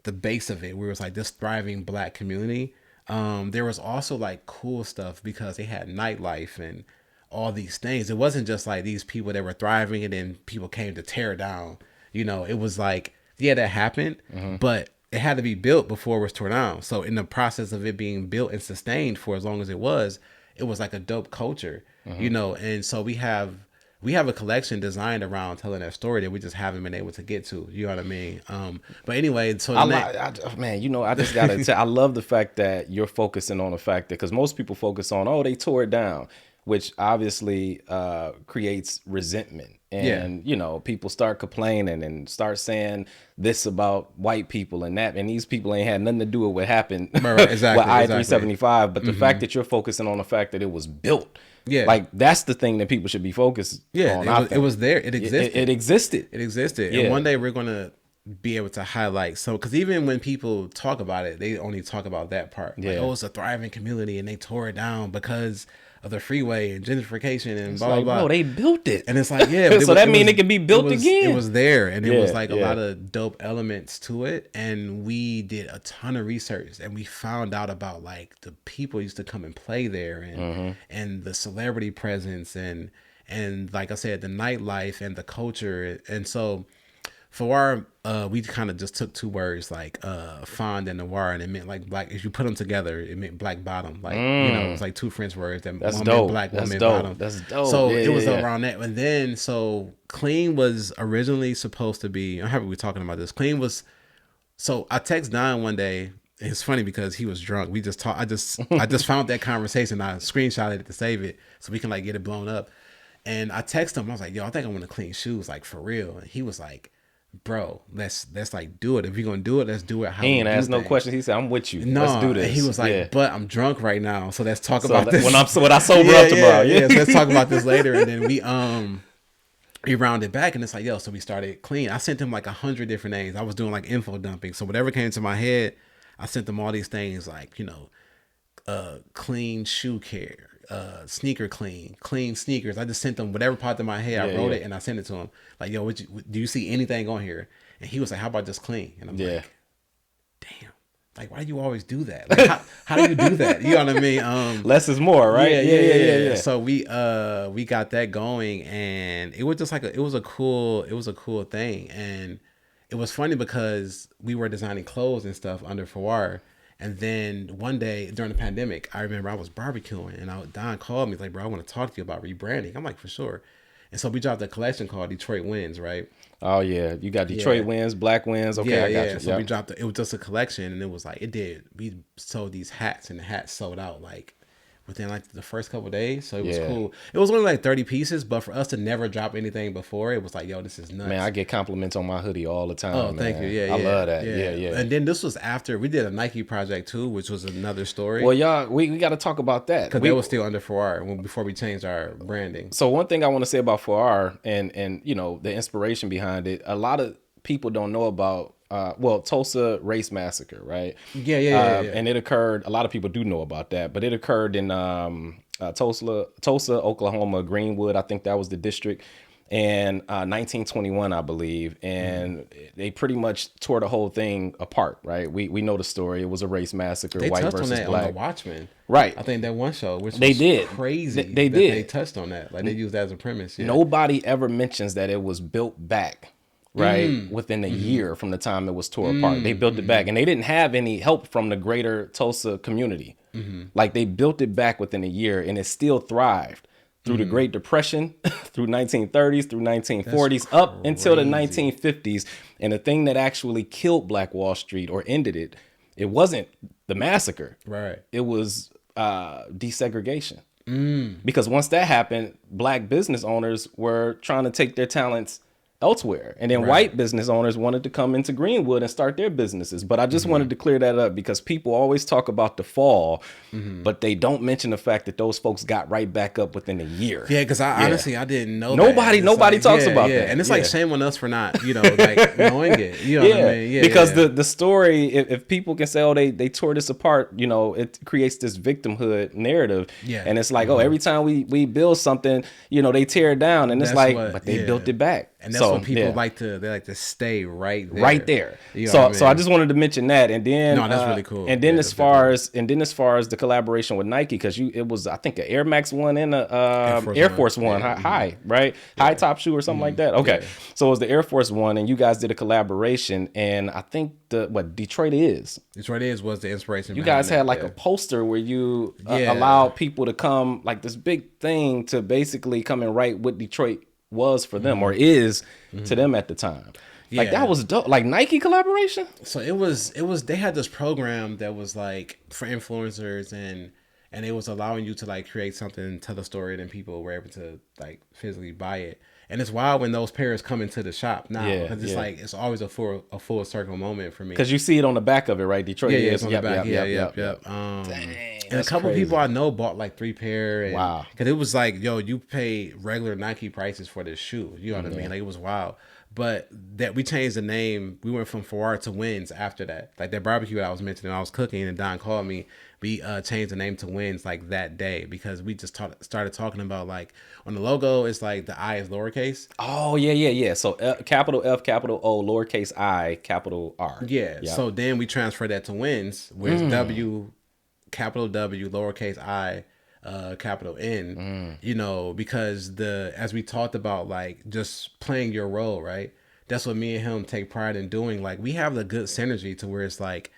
the base of it, where it was like this thriving Black community, there was also like cool stuff because they had nightlife and all these things. It wasn't just like these people that were thriving and then people came to tear down. It was like, yeah, that happened, but it had to be built before it was torn down. So in the process of it being built and sustained for as long as it was like a dope culture, and so we have a collection designed around telling that story that we just haven't been able to get to. You know what I mean? But anyway, so I just gotta say, I love the fact that you're focusing on the fact that, because most people focus on, oh, they tore it down, which obviously creates resentment. And, people start complaining and start saying this about white people and that. And these people ain't had nothing to do with what happened exactly, with I-375. But the fact that you're focusing on the fact that it was built. Yeah. Like, that's the thing that people should be focused on. It was there. It existed. It existed. It existed. And one day we're going to be able to highlight. So, because even when people talk about it, they only talk about that part. Like, oh, it's a thriving community and they tore it down because of the freeway and gentrification and blah, blah, blah. No, they built it. And it's like, yeah. So that means it can be built again. It was there. And it was like a lot of dope elements to it. And we did a ton of research and we found out about like the people used to come and play there and the celebrity presence and like I said, the nightlife and the culture. And so for our, we kind of just took two words like fond and noir, and it meant like black. If you put them together, it meant Black Bottom. Like it's like two French words that one meant black, one meant bottom. That's dope. So it was around that, and then so Clean was originally supposed to be. I'm happy we're talking about this. Clean was. So I text Don one day. It's funny because he was drunk. We just talked. I just found that conversation. I screenshotted it to save it so we can like get it blown up. And I texted him. I was like, yo, I think I want to clean shoes, like for real. And he was like, bro, let's like do it. If you're gonna do it, let's do it. How he ain't asked no things. questions. He said, I'm with you. No, Let's do this. And he was like, but I'm drunk right now, so let's talk about this. When I sober up tomorrow. Yeah, so let's talk about this later. And then we rounded back, and it's like, yo, so we started clean. I sent him like 100 different names. I was doing like info dumping. So whatever came to my head, I sent them all these things like, clean shoe care, sneaker clean sneakers. I just sent them whatever popped in my head. I wrote it and I sent it to him. Like, yo, do you see anything on here? And he was like, how about just clean? And I'm like, damn. Like, why do you always do that? Like, how do you do that? You know what I mean? Less is more, right? Yeah. So we got that going, and it was just like it was a cool thing. And it was funny because we were designing clothes and stuff under FOiR. And then one day during the pandemic, I remember I was barbecuing, and Don called me. He's like, bro, I want to talk to you about rebranding. I'm like, for sure. And so we dropped a collection called Detroit Wins, right? Oh yeah, you got Detroit Wins, Black Wins. Okay, I got you. So we dropped it was just a collection, and it was like we sold these hats, and the hats sold out like within like the first couple of days. So it was cool. It was only like 30 pieces, but for us to never drop anything before, it was like, yo, this is nuts. Man, I get compliments on my hoodie all the time. Oh, thank you. Yeah, I love that. Yeah. And then this was after we did a Nike project too, which was another story. Well, y'all, we got to talk about that because that was still under FOiR before we changed our branding. So one thing I want to say about FOiR and the inspiration behind it, a lot of people don't know about. Tulsa Race Massacre, right? Yeah. And it occurred. A lot of people do know about that, but it occurred in Tulsa, Oklahoma, Greenwood. I think that was the district, and 1921, I believe. And they pretty much tore the whole thing apart, right? We know the story. It was a race massacre, they white touched versus on that black. On the Watchmen, right? I think that one show, which they was did crazy. They did. They touched on that, like they used that as a premise. Yeah. Nobody ever mentions that it was built back. Right. Within a year from the time it was tore apart, they built it back, and they didn't have any help from the greater Tulsa community. Like they built it back within a year, and it still thrived through the Great Depression, through 1930s, through 1940s, up until the 1950s. And the thing that actually killed Black Wall Street or ended it, it wasn't the massacre. Right. It was desegregation. Because once that happened, Black business owners were trying to take their talents elsewhere, and then white business owners wanted to come into Greenwood and start their businesses. But I just wanted to clear that up, because people always talk about the fall, but they don't mention the fact that those folks got right back up within a year. Yeah, because honestly, I didn't know. Nobody talks about that, and it's like shame on us for not, like knowing it. You know what I mean? Yeah, because the story, if people can say, oh, they tore this apart, it creates this victimhood narrative. Yeah, and it's like, oh, every time we build something, they tear it down, and it's like, but they built it back. And that's what people like to stay right there. You know so I just wanted to mention that, and then that's really cool. And then as far as the collaboration with Nike, because it was, I think, an Air Max one and a Air Force One, high, right? Yeah. High top shoe or something like that. Okay, so it was the Air Force One, and you guys did a collaboration, and I think Detroit was the inspiration. You guys had like a poster where you allowed people to come, like this big thing to basically come and write what Detroit was for them or is to them at the time. Like that was dope. Like Nike collaboration. So it was they had this program that was like for influencers, and it was allowing you to like create something, tell a story, and then people were able to like physically buy it. And it's wild when those pairs come into the shop now, because it's like it's always a full circle moment for me. Because you see it on the back of it, right? Detroit is on the back. Yep. And a couple people I know bought like 3 pair. And, wow. Because it was like, yo, you pay regular Nike prices for this shoe. You know what I mean? Like it was wild. But that we changed the name. We went from FOiR to Wins after that. Like that barbecue that I was mentioning, I was cooking, and Don called me. We changed the name to Wins like that day, because we just started talking about, like, on the logo, it's like the I is lowercase. Oh, yeah. So capital F, capital O, lowercase I, capital R. Yeah. Yep. So then we transferred that to Wins, where it's W, capital W, lowercase I, capital N, because as we talked about, like, just playing your role, right? That's what me and him take pride in doing. Like, we have the good synergy to where it's like,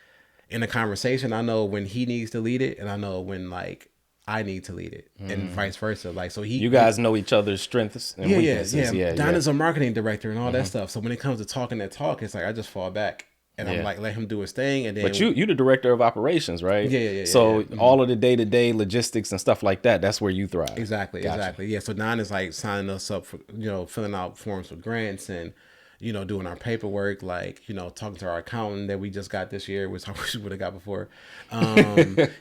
in a conversation, I know when he needs to lead it, and I know when, like, I need to lead it, and vice versa. Like, so you guys know each other's strengths and weaknesses. Yeah. Don is a marketing director and all that stuff. So when it comes to talking that talk, it's like I just fall back And I'm like, let him do his thing. And then, but you the director of operations, right? Yeah. So all of the day-to-day logistics and stuff like that, that's where you thrive. Exactly. Yeah. So Don is like signing us up for, filling out forms for grants and, doing our paperwork, like, talking to our accountant that we just got this year, which I wish we would have got before.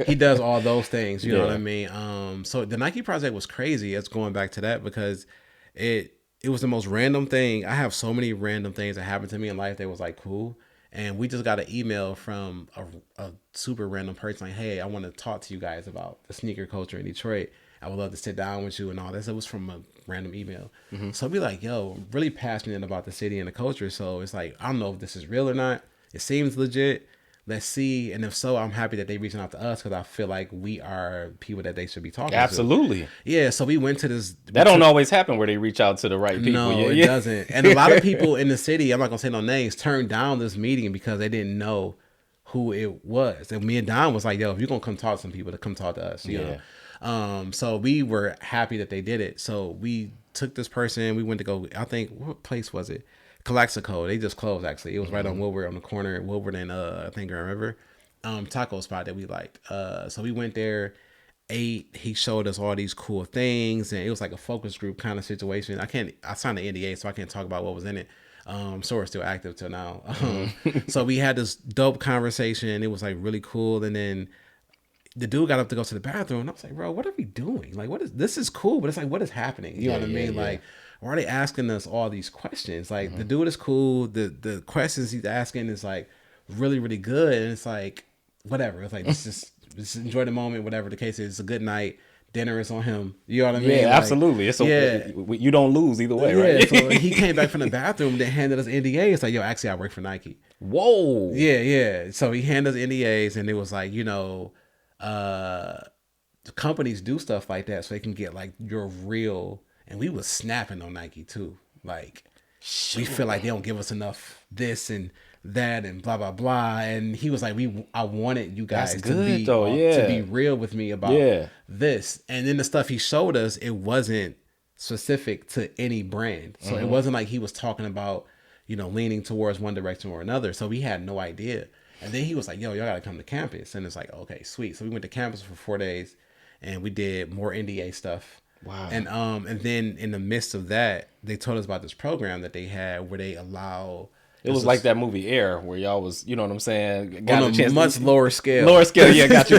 He does all those things, you know what I mean? So the Nike project was crazy. It's going back to that because it was the most random thing. I have so many random things that happened to me in life that was like cool. And we just got an email from a super random person like, hey, I want to talk to you guys about the sneaker culture in Detroit. I would love to sit down with you and all this. It was from a random email. So I'd be like, yo, I'm really passionate about the city and the culture. So it's like, I don't know if this is real or not. It seems legit. Let's see. And if so, I'm happy that they reaching out to us because I feel like we are people that they should be talking Absolutely. to. Yeah. So we went to this. That don't always happen where they reach out to the right people. No, it doesn't. And a lot of people in the city, I'm not going to say no names, turned down this meeting because they didn't know who it was. And me and Don was like, yo, if you're going to come talk to some people, to come talk to us, you know? So we were happy that they did it. So we took this person. We went to go, I think, what place was it? Calexico. They just closed, actually. It was right on Woodward, on the corner of Woodward and I think Grand River. Taco spot that we liked. So we went there, ate. He showed us all these cool things, and it was like a focus group kind of situation. I signed the NDA, so I can't talk about what was in it. So we're still active till now. So we had this dope conversation. It was like really cool, and then the dude got up to go to the bathroom, and I was like, bro, what are we doing? Like, this is cool, but it's like, what is happening? You know what I mean? Like, why are they asking us all these questions? Like, the dude is cool. The questions he's asking is like really, really good. And it's like, whatever. It's like, just enjoy the moment, whatever the case is. It's a good night. Dinner is on him. You know what I mean? Yeah, like, absolutely. It's you don't lose either way, right? So he came back from the bathroom, then handed us NDA. It's like, yo, actually, I work for Nike. Whoa. Yeah. So he handed us NDAs, and it was like, companies do stuff like that so they can get like your real. And we was snapping on Nike too. Like, we feel like they don't give us enough this and that and blah blah blah. And he was like, I wanted you guys to be real with me about this. And then the stuff he showed us, it wasn't specific to any brand. So it wasn't like he was talking about, leaning towards one direction or another. So we had no idea. And then he was like, yo, y'all gotta come to campus. And it's like, okay, sweet. So we went to campus for 4 days and we did more NDA stuff. Wow. And then in the midst of that, they told us about this program that they had where they allow. It was like that movie Air, where y'all was, you know what I'm saying? Got on a much lower scale. Lower scale, yeah, got you.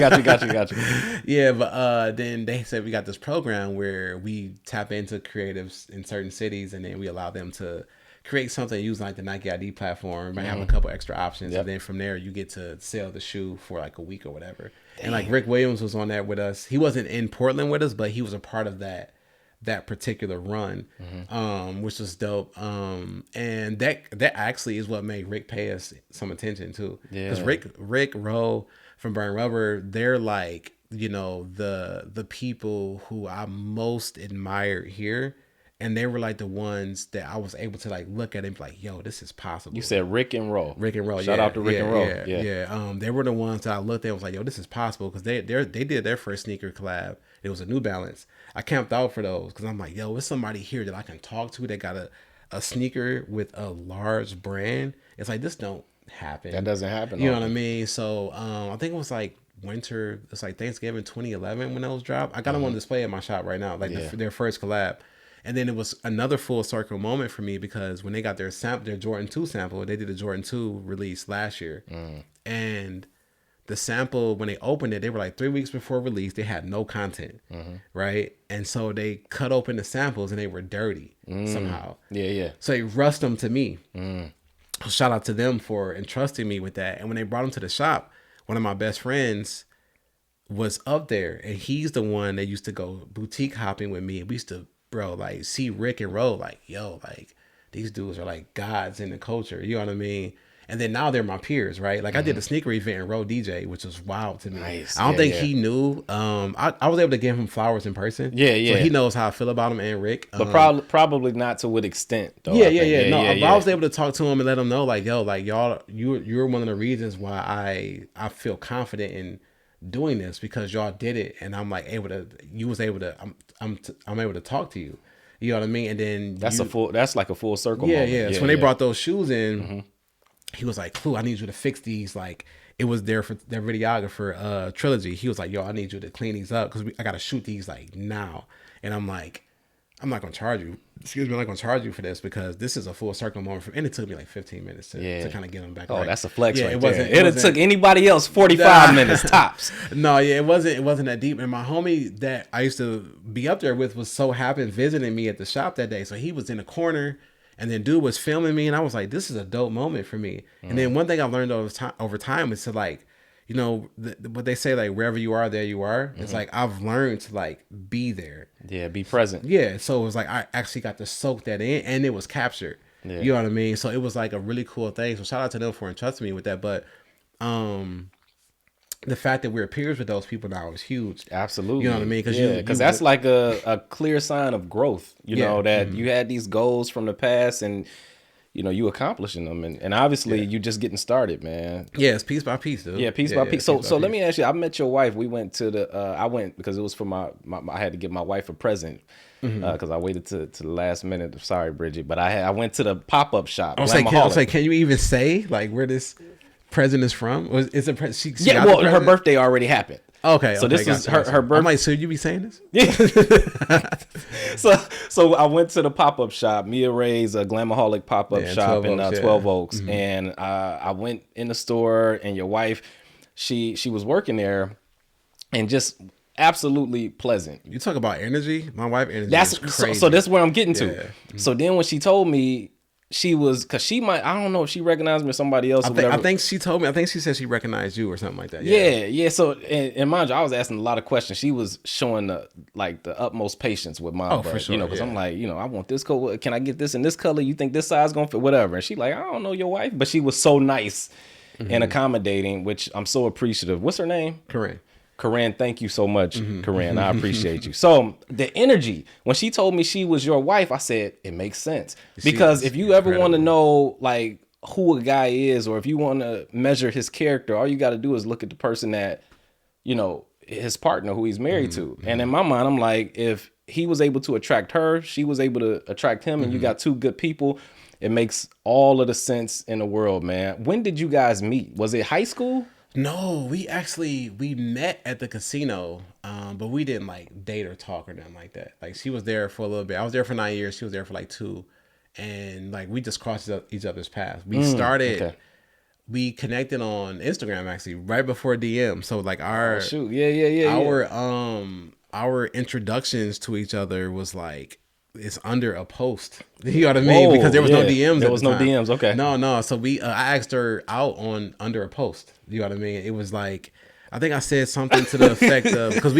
Yeah, but then they said we got this program where we tap into creatives in certain cities, and then we allow them to create something using like the Nike ID platform, might have a couple extra options, and then from there you get to sell the shoe for like a week or whatever. Damn. And like Rick Williams was on that with us. He wasn't in Portland with us, but he was a part of that particular run, which was dope. And that actually is what made Rick pay us some attention too. Yeah, because Rick Rowe from Burn Rubber, they're like, the people who I most admired here. And they were like the ones that I was able to like look at and be like, yo, this is possible. You said Rick and Roll. Shout out to Rick and Roll. Yeah. They were the ones that I looked at and was like, yo, this is possible. Because they did their first sneaker collab. It was a New Balance. I camped out for those because I'm like, yo, there's somebody here that I can talk to that got a sneaker with a large brand. It's like, this don't happen. That doesn't happen. You know what I mean? So I think it was like winter. It's like Thanksgiving 2011 when those dropped. I got them on display at my shop right now. Like their first collab. And then it was another full circle moment for me because when they got their Jordan 2 sample, they did a Jordan 2 release last year. And the sample, when they opened it, they were like 3 weeks before release. They had no content, right? And so they cut open the samples and they were dirty somehow. Yeah. So they rushed them to me. Shout out to them for entrusting me with that. And when they brought them to the shop, one of my best friends was up there. And he's the one that used to go boutique hopping with me. We used to, bro, like see Rick and Roll, like, yo, like these dudes are like gods in the culture. You know what I mean? And then now they're my peers, right? Like I did a sneaker event in Row DJ, which was wild to me. Nice. I don't think he knew. I was able to give him flowers in person. Yeah. So he knows how I feel about him and Rick. But probably not to what extent though. I was able to talk to him and let him know, like, yo, like y'all, you're one of the reasons why I feel confident in doing this because y'all did it, and I'm like able to. You was able to. I'm able to talk to you. You know what I mean? And then that's like a full circle. Yeah. So when they brought those shoes in, he was like, Clue, I need you to fix these. Like, it was there for their videographer trilogy. He was like, yo, I need you to clean these up because I got to shoot these like now. And I'm like, I'm not going to charge you. Excuse me, I'm not going to charge you for this because this is a full circle moment. And it took me like 15 minutes to kind of get them back. Oh, right. That's a flex right there. It took anybody else 45 minutes tops. No, yeah, it wasn't that deep. And my homie that I used to be up there with was so happy visiting me at the shop that day. So he was in the corner. And then dude was filming me, and I was like, "This is a dope moment for me." And then one thing I've learned over time is to like, you know, what they say, like wherever you are, there you are. It's like I've learned to like be there. Yeah, be present. Yeah, so it was like I actually got to soak that in, and it was captured. Yeah. You know what I mean? So it was like a really cool thing. So shout out to them for entrusting me with that. But the fact that we're peers with those people now is huge. Absolutely. You know what I mean? Because that's like a clear sign of growth, you know, that you had these goals from the past and, you know, you accomplishing them. And obviously you just getting started, man. Yeah, it's piece by piece, dude. Yeah, piece by piece. So let me ask you, I met your wife. We went to I went because it was for my I had to give my wife a present. Because I waited to the last minute. Sorry, Bridget, but I went to the pop-up shop. I was like, can you even say like where this present is from? Is it? Her birthday already happened. Okay, so this is her birthday. I'm like, so you be saying this? Yeah. so I went to the pop-up shop, Mia Ray's Glamaholic pop-up shop in 12 Oaks, and I went in the store, and your wife, she was working there, and just absolutely pleasant. You talk about energy. My wife energy is crazy. So that's where I'm getting to. Yeah. So then when she told me she was, because she might, I don't know if she recognized me or somebody else. I think she told me. I think she said she recognized you or something like that. Yeah. So and mind you, I was asking a lot of questions. She was showing the utmost patience with mine. For sure. You know, because I'm like, you know, I want this color. Can I get this in this color? You think this size gonna fit? Whatever. And she like, I don't know your wife, but she was so nice and accommodating, which I'm so appreciative. What's her name? Corinne, thank you so much, Corinne. I appreciate you. So the energy, when she told me she was your wife, I said, it makes sense. Because if you ever want to know like who a guy is, or if you want to measure his character, all you got to do is look at the person that, you know, his partner who he's married to. And in my mind, I'm like, if he was able to attract her, she was able to attract him, and you got two good people, it makes all of the sense in the world, man. When did you guys meet? Was it high school? No, we met at the casino, but we didn't like date or talk or nothing like that. Like she was there for a little bit. I was there for 9 years. She was there for like 2, and like we just crossed each other's paths. We connected on Instagram actually right before DM. So like our our introductions to each other was like, it's under a post. You know what I mean? Because there was no DMs. There was no DMs. Okay. No. So I asked her out under a post. You know what I mean? It was like, I think I said something to the effect of, because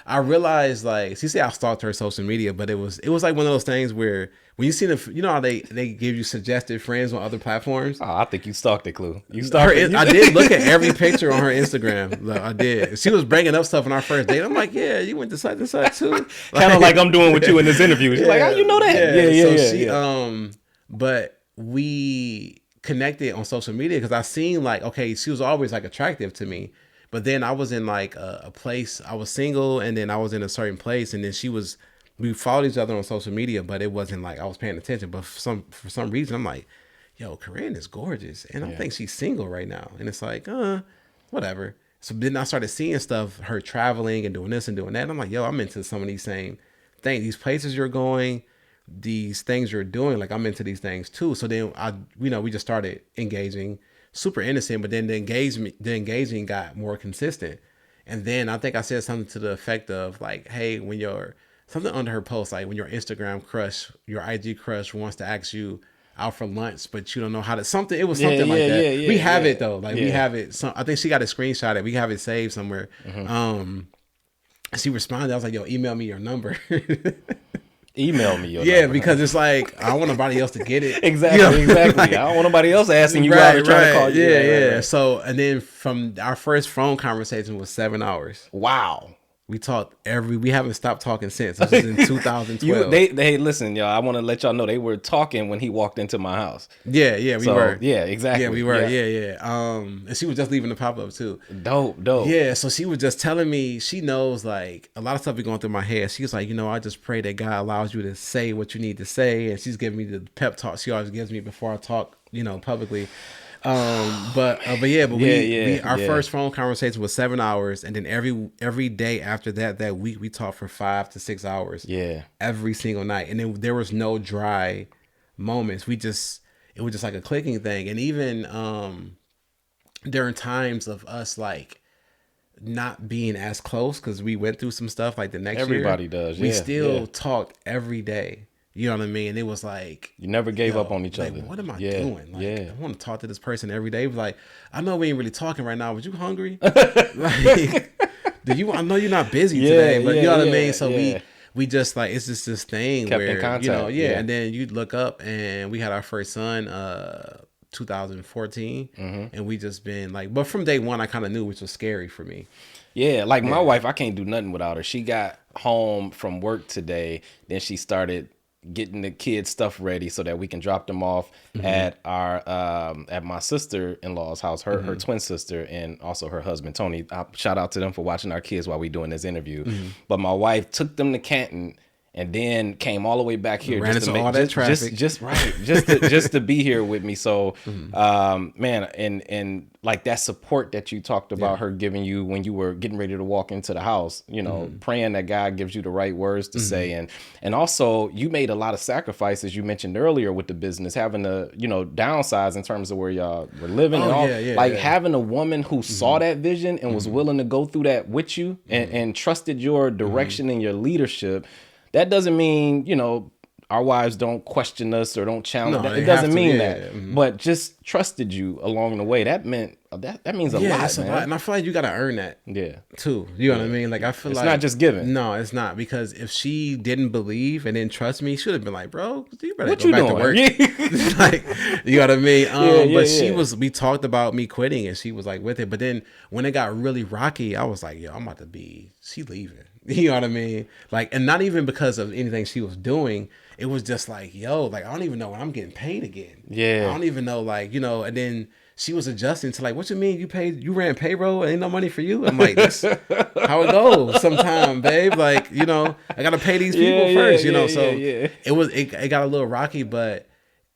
I realized like, she said I stalked her social media, but it was like one of those things where when you see you know how they give you suggested friends on other platforms. Oh, I think you stalked it, Clue. You stalked it. I did look at every picture on her Instagram. Like, I did. She was bringing up stuff on our first date. I'm like, yeah, you went to such and such too. Kind of like I'm doing with you in this interview. She's like, how you know that? Yeah. But we connected on social media because I seen like, okay, she was always like attractive to me. But then I was in like a place, I was single, and then I was in a certain place, and then we followed each other on social media, but it wasn't like I was paying attention. But for some reason, I'm like, yo, Corinne is gorgeous, and I think she's single right now. And it's like, whatever. So then I started seeing stuff, her traveling and doing this and doing that. And I'm like, yo, I'm into some of these same things, these places you're going, these things you're doing. Like I'm into these things too. So then we just started engaging. Super innocent, but then the engaging got more consistent. And then I think I said something to the effect of like, hey, when you're something under her post, like when your Instagram crush, your IG crush wants to ask you out for lunch, but you don't know how to, something, it was something like that. We have it though. Like we have it. So I think she got a screenshot it. We have it saved somewhere. She responded. I was like, yo, email me your number. Email me your number. Because it's like I don't want nobody else to get it. Exactly. Like, I don't want nobody else asking you out or trying to call you. Right. So and then from our first phone conversation was 7 hours. Wow. We talked we haven't stopped talking since. This was in 2012. They listen, y'all. I want to let y'all know they were talking when he walked into my house. We were. Yeah, exactly. Yeah, we were. Yeah. And she was just leaving the pop-up too. Dope. Yeah, so she was just telling me, she knows like a lot of stuff be going through my head. She was like, I just pray that God allows you to say what you need to say. And she's giving me the pep talk she always gives me before I talk, publicly. Our first phone conversation was 7 hours, and then every day after that week we talked for 5 to 6 hours. Yeah. Every single night, and then there was no dry moments. It was just like a clicking thing, and even during times of us like not being as close because we went through some stuff like the next Everybody year. does. We still talked every day. You know what I mean? It was like you never gave up on each other. What am I doing? Like, I want to talk to this person every day. It was like, I know we ain't really talking right now. Was you hungry? Like, I know you're not busy today, but you know what I mean? So we just like, it's just this thing kept where, in contact. And then you'd look up and we had our first son, 2014, and we just been like, but from day one I kind of knew, which was scary for me. Like my wife, I can't do nothing without her. She got home from work today, then she started getting the kids stuff ready so that we can drop them off at our at my sister-in-law's house, her twin sister, and also her husband Tony. Shout out to them for watching our kids while we doing this interview. But my wife took them to Canton and then came all the way back here just to be here with me. So man, and like that support that you talked about her giving you when you were getting ready to walk into the house, you know, praying that God gives you the right words to say. And also you made a lot of sacrifices, you mentioned earlier, with the business, having to, you know, downsize in terms of where y'all were living having a woman who saw that vision and was willing to go through that with you and trusted your direction and your leadership. That doesn't mean, you know, our wives don't question us or don't challenge. It doesn't mean that. But just trusted you along the way. That meant that means a lot, that's a lot. And I feel like you got to earn that. Too. You know what I mean? Like I feel it's like not just given. No, it's not, because if she didn't believe and didn't trust me, she would have been like, "Bro, you better go back to work." Like, you know what I mean? But we talked about me quitting, and she was like with it. But then when it got really rocky, I was like, "Yo, I'm about to be. She leaving." You know what I mean? Like, and not even because of anything she was doing. It was just like, yo, like, I don't even know when I'm getting paid again. I don't even know, like, you know, and then she was adjusting to like, what you mean you ran payroll and ain't no money for you? I'm like, that's how it goes sometime, babe. Like, you know, I got to pay these people first, you know? It got a little rocky, but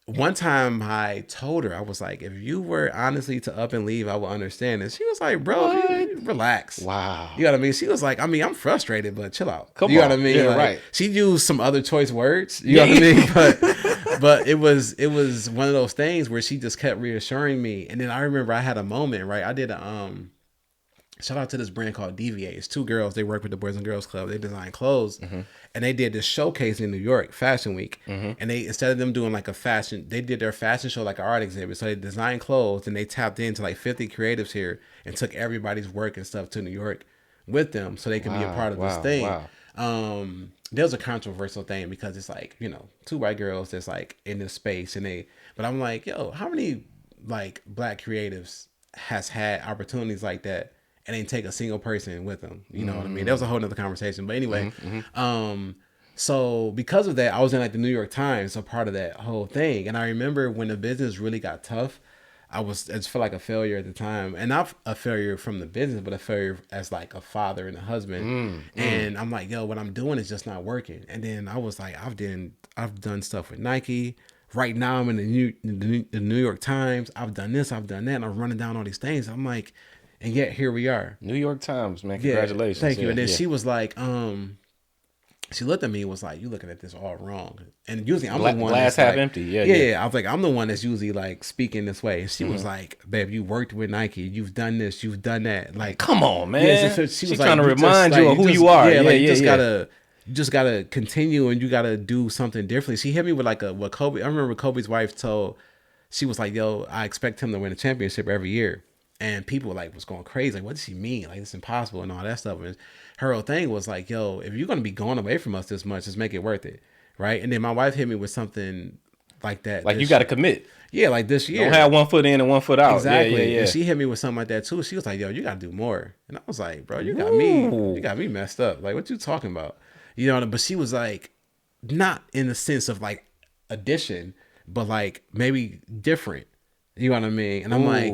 one time I told her, I was like, if you were honestly to up and leave, I would understand. And she was like, bro, relax. Wow. You know what I mean? She was like, I mean, I'm frustrated, but chill out. Come you on. know what I mean? Yeah, like, right. She used some other choice words. You know what I mean? But it was one of those things where she just kept reassuring me. And then I remember I had a moment, right? I did shout out to this brand called DVA. It's two girls. They work with the Boys and Girls Club. They design clothes. And they did this showcase in New York, Fashion Week. And they, instead of them doing like they did their fashion show like an art exhibit. So they designed clothes and they tapped into like 50 creatives here and took everybody's work and stuff to New York with them so they can be a part of this thing. There was a controversial thing because it's like, you know, two white girls that's like in this space but I'm like, yo, how many like black creatives has had opportunities like that and ain't take a single person with them? You know what I mean? That was a whole nother conversation. But anyway, so because of that, I was in like the New York Times, a part of that whole thing. And I remember when the business really got tough, I just felt like a failure at the time. And not a failure from the business, but a failure as like a father and a husband. And I'm like, yo, what I'm doing is just not working. And then I was like, I've done stuff with Nike. Right now I'm in the New York Times. I've done this, I've done that. And I'm running down all these things. I'm like, and yet here we are. New York Times, man. Congratulations. Thank you. And then she was like, she looked at me and was like, you looking at this all wrong. And usually I'm the one glass half like, empty. Yeah. I was like, I'm the one that's usually like speaking this way. And she was like, babe, you worked with Nike. You've done this. You've done that. Like, come on, man. Yeah, so she was like, trying to remind you of who you are. You just gotta continue and you gotta do something differently. She hit me with like what Kobe. I remember Kobe's wife told. She was like, yo, I expect him to win a championship every year. And people like was going crazy. Like, what does she mean? Like, it's impossible and all that stuff. And her whole thing was like, yo, if you're going to be going away from us this much, just make it worth it. Right. And then my wife hit me with something like that. Like, you got to commit. Yeah. Like this year. Don't have 1 foot in and 1 foot out. Exactly. Yeah. And she hit me with something like that too. She was like, yo, you got to do more. And I was like, bro, you got me messed up. Like, what you talking about? You know, but she was like, not in the sense of like addition, but like maybe different. You know what I mean? And I'm like,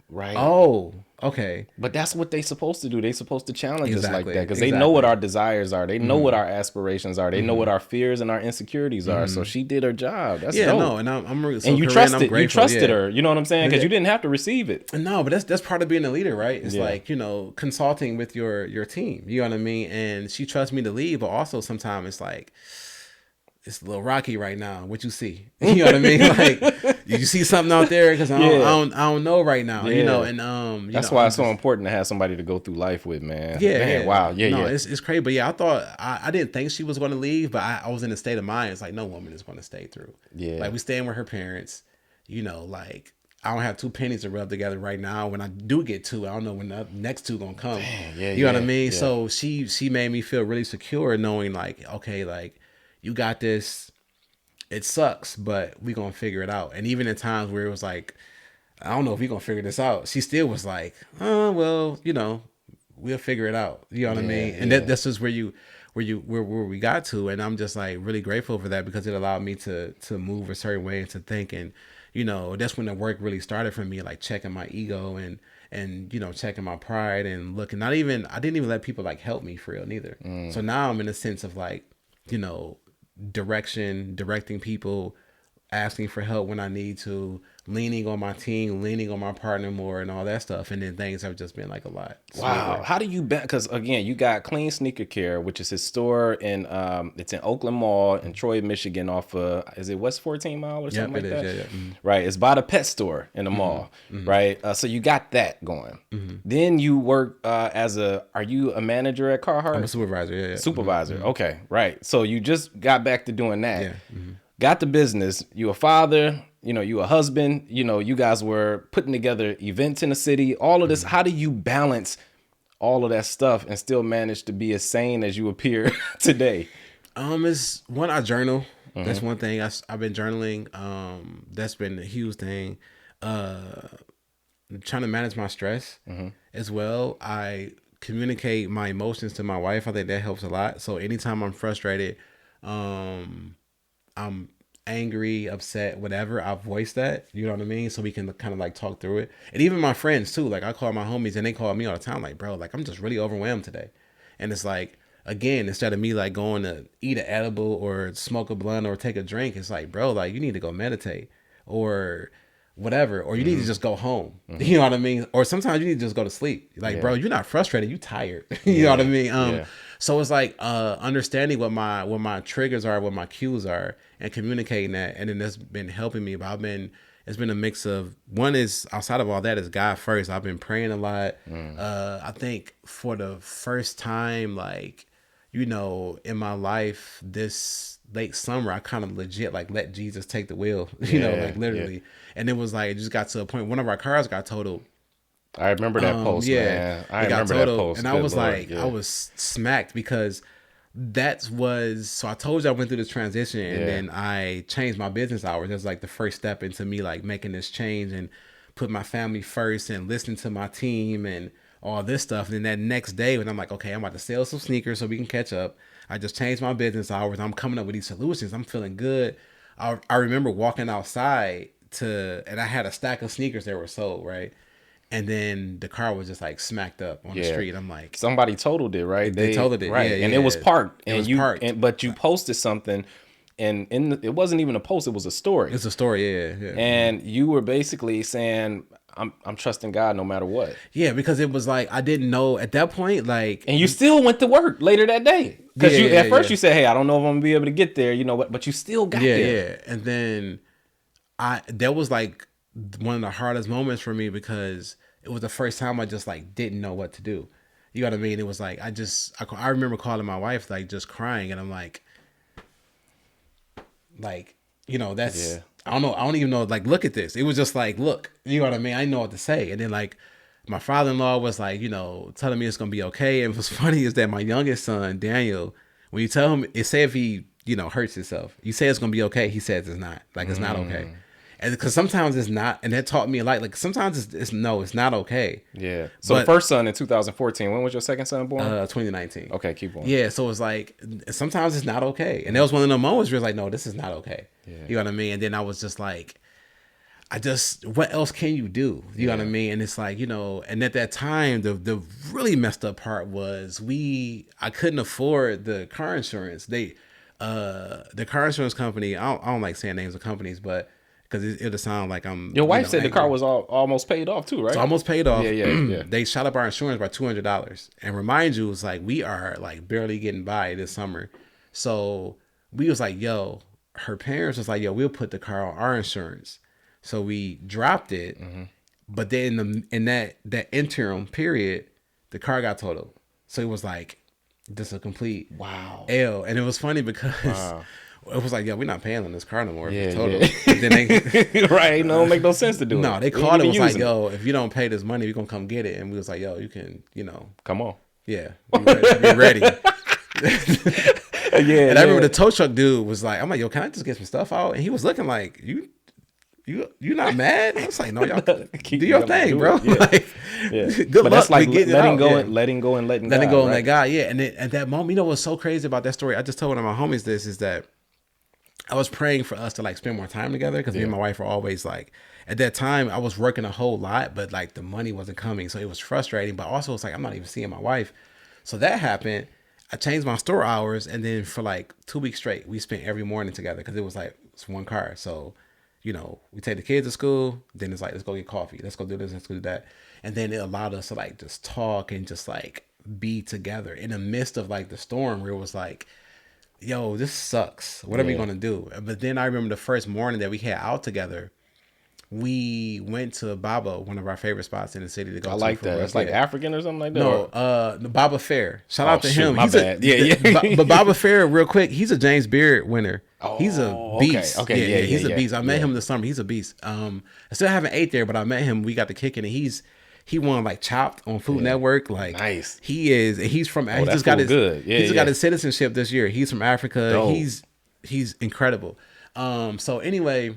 right. Oh, Okay. But that's what they supposed to do. They supposed to challenge us like that because Exactly. they know what our desires are. They know what our aspirations are. They know what our fears and our insecurities are. So she did her job. That's dope. No, and I'm so and you Corinne, trusted. I'm grateful. You trusted her. You know what I'm saying? Because you didn't have to receive it. No, but that's part of being a leader, right? It's like, you know, consulting with your team. You know what I mean? And she trusts me to lead, but also sometimes it's like, it's a little rocky right now. What you see? You know what I mean? Like, you see something out there? Because I don't know right now. You know, and that's why it's so important to have somebody to go through life with, man. Yeah, wow, It's crazy, but I thought I didn't think she was going to leave, but I was in a state of mind. It's like no woman is going to stay through. Yeah, like we staying with her parents. You know, like I don't have 2 pennies to rub together right now. When I do get 2, I don't know when the next 2 gonna come. You know what I mean? Yeah. So she made me feel really secure, knowing like, okay, like. You got this. It sucks, but we gonna figure it out. And even in times where it was like, I don't know if we gonna figure this out, she still was like, oh well, you know, we'll figure it out. You know what I mean? And that's just where we got to. And I'm just like really grateful for that because it allowed me to move a certain way and to think. And you know, that's when the work really started for me, like checking my ego and you know, checking my pride and looking. I didn't even let people like help me for real neither. So now I'm in a sense of like, you know, directing people, asking for help when I need to, leaning on my team, leaning on my partner more and all that stuff. And then things have just been like a lot. Wow. Sweeter. How do you because again, you got Clean Sneaker Care, which is his store in it's in Oakland Mall in Troy, Michigan, off is it West 14 Mile or something like that? Yeah. Right. It's by the pet store in the mall. Right. So you got that going. Then you work are you a manager at Carhartt? I'm a supervisor, Supervisor. Okay. Right. So you just got back to doing that. Yeah. Got the business. You a father, you know, you a husband, you know, you guys were putting together events in the city, all of this. How do you balance all of that stuff and still manage to be as sane as you appear today? It's one, I journal. That's one thing. I've been journaling. That's been a huge thing. Trying to manage my stress as well. I communicate my emotions to my wife. I think that helps a lot. So anytime I'm frustrated, I'm angry, upset, whatever, I voice that, you know what I mean? So we can kind of like talk through it. And even my friends too, like I call my homies and they call me all the time, like, bro, like I'm just really overwhelmed today. And it's like, again, instead of me like going to eat an edible or smoke a blunt or take a drink, it's like, bro, like you need to go meditate or whatever, or you need to just go home. You know what I mean? Or sometimes you need to just go to sleep. Like, bro, you're not frustrated, you tired. You know what I mean? So it's like understanding what my triggers are, what my cues are, and communicating that. And then that's been helping me. But it's been a mix of, one is, outside of all that, is God first. I've been praying a lot. I think for the first time, like, you know, in my life, this late summer, I kind of legit like let Jesus take the wheel, you know, like literally. And it was like, it just got to a point, one of our cars got totaled. I remember that post, man. I remember that post. And I was like, I was smacked because so I told you I went through this transition and then I changed my business hours. That's like the first step into me like making this change and put my family first and listening to my team and all this stuff. And then that next day when I'm like, okay, I'm about to sell some sneakers so we can catch up. I just changed my business hours. I'm coming up with these solutions. I'm feeling good. I remember walking outside and I had a stack of sneakers that were sold, right? And then the car was just like smacked up on the street. I'm like, somebody totaled it, right? They totaled it, right? Yeah, and it was parked. But you posted something, and it wasn't even a post; it was a story. It's a story, yeah. And you were basically saying, "I'm trusting God no matter what." Yeah, because it was like I didn't know at that point, like, and you still went to work later that day because at first you said, "Hey, I don't know if I'm gonna be able to get there," you know, but you still got there. Yeah, and then that was like one of the hardest moments for me because it was the first time I just like didn't know what to do. You know what I mean? It was like I remember calling my wife like just crying, and I'm like, you know, that's I don't even know, like, look at this. It was just like, look, you know what I mean? I didn't know what to say. And then like my father-in-law was like, you know, telling me it's gonna be okay. And what's funny is that my youngest son, Daniel, when you tell him, say if he, you know, hurts himself, you say it's gonna be okay, he says it's not. Like, it's not okay. And because sometimes it's not, and that taught me a lot. Like sometimes it's not okay. Yeah. So the first son in 2014. When was your second son born? 2019. Okay, keep going. Yeah. So it's like sometimes it's not okay, and that was one of the moments where it's like, no, this is not okay. Yeah. You know what I mean? And then I was just like, what else can you do? You know what I mean? And it's like, you know, and at that time, the really messed up part was I couldn't afford the car insurance. The car insurance company, I don't like saying names of companies, but because it'll sound like I'm. Your wife said angry. The car was almost paid off too, right? So almost paid off. Yeah. They shot up our insurance by $200. And remind you, it's like we are like barely getting by this summer. So we was like, yo, her parents was like, yo, we'll put the car on our insurance. So we dropped it, but then in that interim period, the car got totaled. So it was like just a complete L. And it was funny because it was like, yo, we're not paying on this car no more. Yeah, total. Then they, right? No, make no sense to do it. No, they called it. Was like, yo, if you don't pay this money, we're gonna come get it. And we was like, yo, you can, you know, come on. Yeah, be ready. And I remember the tow truck dude was like, I'm like, yo, can I just get some stuff out? And he was looking like, you not mad? I was like, no, y'all do your thing, bro. Yeah. Like, good but luck. That's like letting go and letting go and letting go and let God. Yeah. And then at that moment, you know what's so crazy about that story? I just told one of my homies this is that I was praying for us to like spend more time together because me and my wife were always like, at that time I was working a whole lot, but like the money wasn't coming, so it was frustrating. But also it's like I'm not even seeing my wife. So that happened. I changed my store hours, and then for like 2 weeks straight, we spent every morning together because it was like it's one car. So, you know, we take the kids to school, then it's like, let's go get coffee. Let's go do this, let's go do that. And then it allowed us to like just talk and just like be together in the midst of like the storm where it was like, yo, this sucks. What are we going to do? But then I remember the first morning that we had out together, we went to Baba, one of our favorite spots in the city to go to. I like that. It's like African or something like that? No, the Baba FOiR. Shout out to him. My bad. But Baba FOiR, real quick, he's a James Beard winner. Oh, he's a beast. Okay. Yeah, he's a beast. I met him this summer. He's a beast. I still haven't ate there, but I met him. We got to kicking, and he won like Chopped on Food Network. Like nice. He's from. He just got his. He just got his citizenship this year. He's from Africa. Dope. He's incredible. So anyway,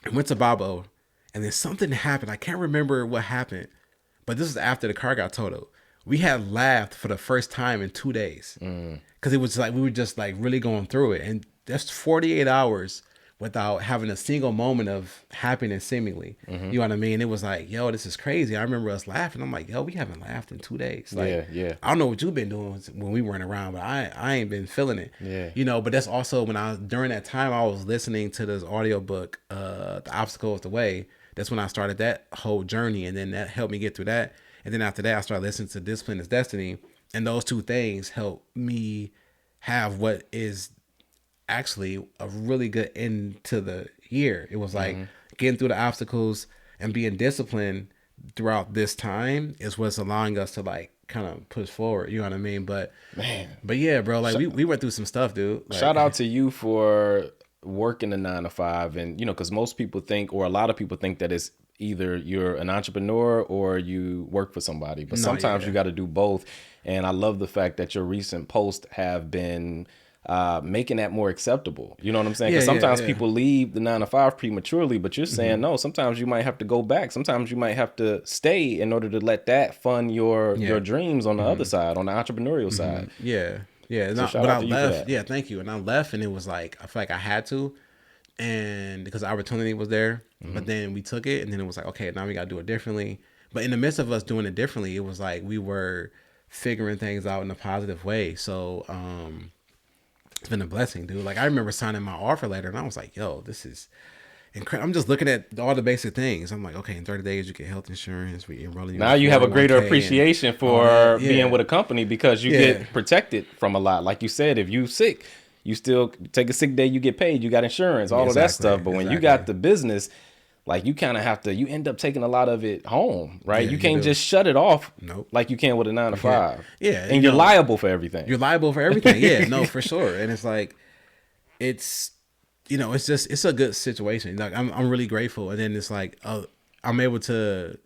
I went to Babo, and then something happened. I can't remember what happened, but this was after the car got totaled. We had laughed for the first time in 2 days because it was like we were just like really going through it, and that's 48 hours without having a single moment of happiness, seemingly. You know what I mean? It was like, yo, this is crazy. I remember us laughing. I'm like, yo, we haven't laughed in 2 days. Like, I don't know what you've been doing when we weren't around, but I ain't been feeling it. Yeah. You know, but that's also during that time, I was listening to this audiobook, The Obstacle is the Way. That's when I started that whole journey. And then that helped me get through that. And then after that, I started listening to Discipline is Destiny. And those two things helped me have what is actually a really good end to the year. It was like getting through the obstacles and being disciplined throughout this time is what's allowing us to like kind of push forward. You know what I mean? But yeah, bro, like we went through some stuff, dude. Like, shout out to you for working the 9 to 5, and you know, because most people think, or a lot of people think, that it's either you're an entrepreneur or you work for somebody, but sometimes you got to do both. And I love the fact that your recent posts have been making that more acceptable. You know what I'm saying? Because sometimes people leave the 9 to 5 prematurely, but you're saying no, sometimes you might have to go back. Sometimes you might have to stay in order to let that fund your dreams on the other side, on the entrepreneurial side. But I left. Yeah, thank you. And I left, and it was like, I feel like I had to, and because the opportunity was there, but then we took it, and then it was like, okay, now we got to do it differently. But in the midst of us doing it differently, it was like we were figuring things out in a positive way. So it's been a blessing, dude. Like I remember signing my offer letter, and I was like, yo, this is incredible. I'm just looking at all the basic things. I'm like, okay, in 30 days you get health insurance. We enroll you. Now you have a greater appreciation for being with a company, because you get protected from a lot. Like you said, if you sick, you still take a sick day, you get paid, you got insurance, all of that stuff. But when you got the business, like you kind of have to, you end up taking a lot of it home, right? You can't just shut it off like you can with a 9 to 5. Yeah. And you're liable for everything. You're liable for everything. Yeah, no, for sure. And it's like, it's a good situation. Like I'm really grateful. And then it's like, I'm able to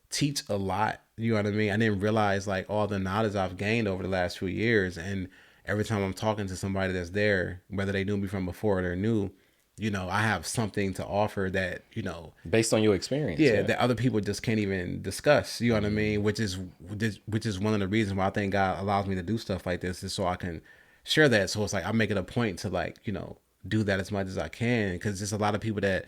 teach a lot. You know what I mean? I didn't realize like all the knowledge I've gained over the last few years. And every time I'm talking to somebody that's there, whether they knew me from before or they're new, you know, I have something to offer that, you know, based on your experience, that other people just can't even discuss. You know what I mean? Which is one of the reasons why I think God allows me to do stuff like this, is so I can share that. So it's like I make it a point to like, you know, do that as much as I can, because there's a lot of people that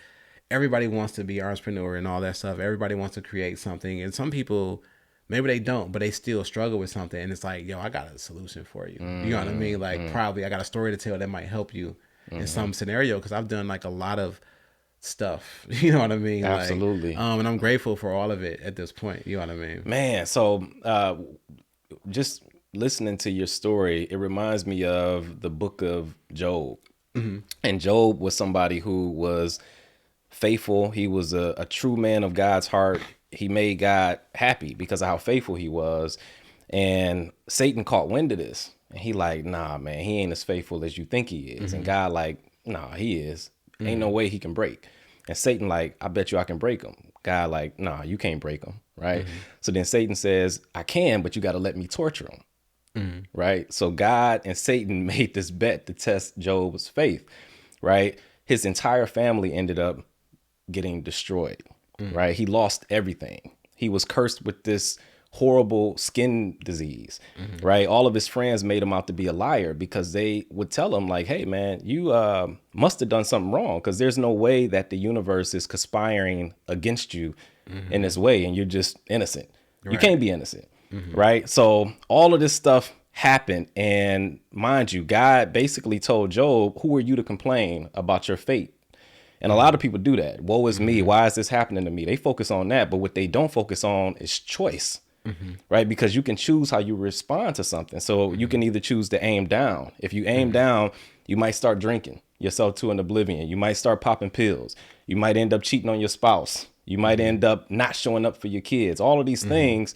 everybody wants to be an entrepreneur and all that stuff. Everybody wants to create something. And some people, maybe they don't, but they still struggle with something. And it's like, yo, I got a solution for you. You know what I mean? Like, probably I got a story to tell that might help you in some scenario. Cause I've done like a lot of stuff. You know what I mean? Absolutely. Like, and I'm grateful for all of it at this point. You know what I mean? Man, so just listening to your story, it reminds me of the book of Job. And Job was somebody who was faithful. He was a true man of God's heart. He made God happy because of how faithful he was. And Satan caught wind of this. And he like, nah, man, he ain't as faithful as you think he is. And God like, nah, he is. Ain't no way he can break. And Satan like, I bet you I can break him. God like, nah, you can't break him, right? So then Satan says, I can, but you got to let me torture him. Right? So God and Satan made this bet to test Job's faith, right? His entire family ended up getting destroyed, right? He lost everything. He was cursed with this horrible skin disease, right? All of his friends made him out to be a liar because they would tell him like, hey man, you must have done something wrong because there's no way that the universe is conspiring against you in this way and you're just innocent. Right. You can't be innocent, right? So all of this stuff happened, and mind you, God basically told Job, who are you to complain about your fate? And a lot of people do that. Woe is me. Why is this happening to me? They focus on that. But what they don't focus on is choice, right? Because you can choose how you respond to something. So you can either choose to aim down. If you aim down, you might start drinking yourself to an oblivion. You might start popping pills. You might end up cheating on your spouse. You might end up not showing up for your kids, all of these things.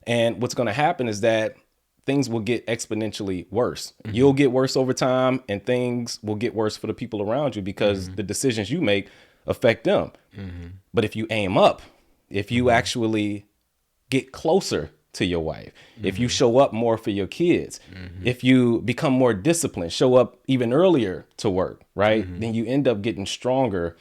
And what's going to happen is that things will get exponentially worse. You'll get worse over time, and things will get worse for the people around you because the decisions you make affect them. But if you aim up, if you actually get closer to your wife, if you show up more for your kids, if you become more disciplined, show up even earlier to work, right? Then you end up getting stronger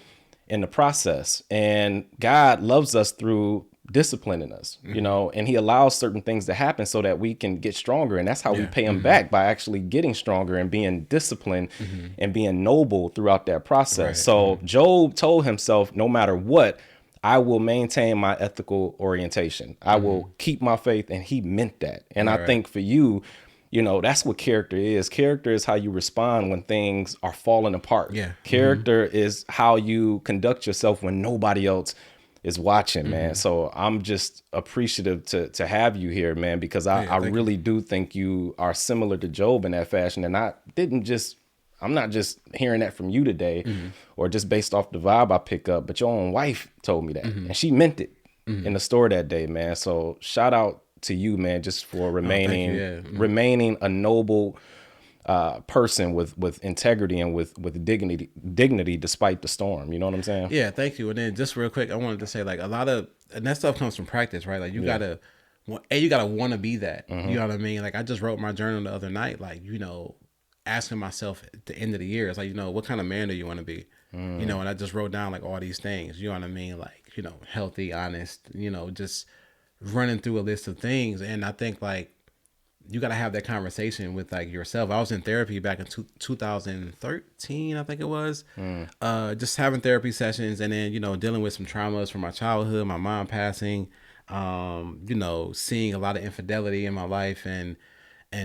in the process. And God loves us through disciplining us, you know, and he allows certain things to happen so that we can get stronger. And that's how we pay him back, by actually getting stronger and being disciplined and being noble throughout that process. Right. So Job told himself, no matter what, I will maintain my ethical orientation. I will keep my faith. And he meant that. And I think for you, you know, that's what character is. Character is how you respond when things are falling apart. Character is how you conduct yourself when nobody else is watching, man. So I'm just appreciative to have you here, man, because I really do think you are similar to Job in that fashion. And I'm not just hearing that from you today or just based off the vibe I pick up, but your own wife told me that and she meant it in the store that day, man. So shout out to you, man, just for remaining a noble person with integrity and with dignity despite the storm. You know what I'm saying? Yeah, thank you. And then just real quick, I wanted to say like a lot of, and that stuff comes from practice, right? Like you gotta want to be that. You know what I mean? Like I just wrote my journal the other night, like, you know, asking myself at the end of the year, it's like, you know, what kind of man do you want to be? You know, and I just wrote down like all these things, you know what I mean? Like, you know, healthy, honest, you know, just running through a list of things. And I think like you got to have that conversation with like yourself. I was in therapy back in 2013, I think it was, just having therapy sessions, and then, you know, dealing with some traumas from my childhood, my mom passing, you know, seeing a lot of infidelity in my life and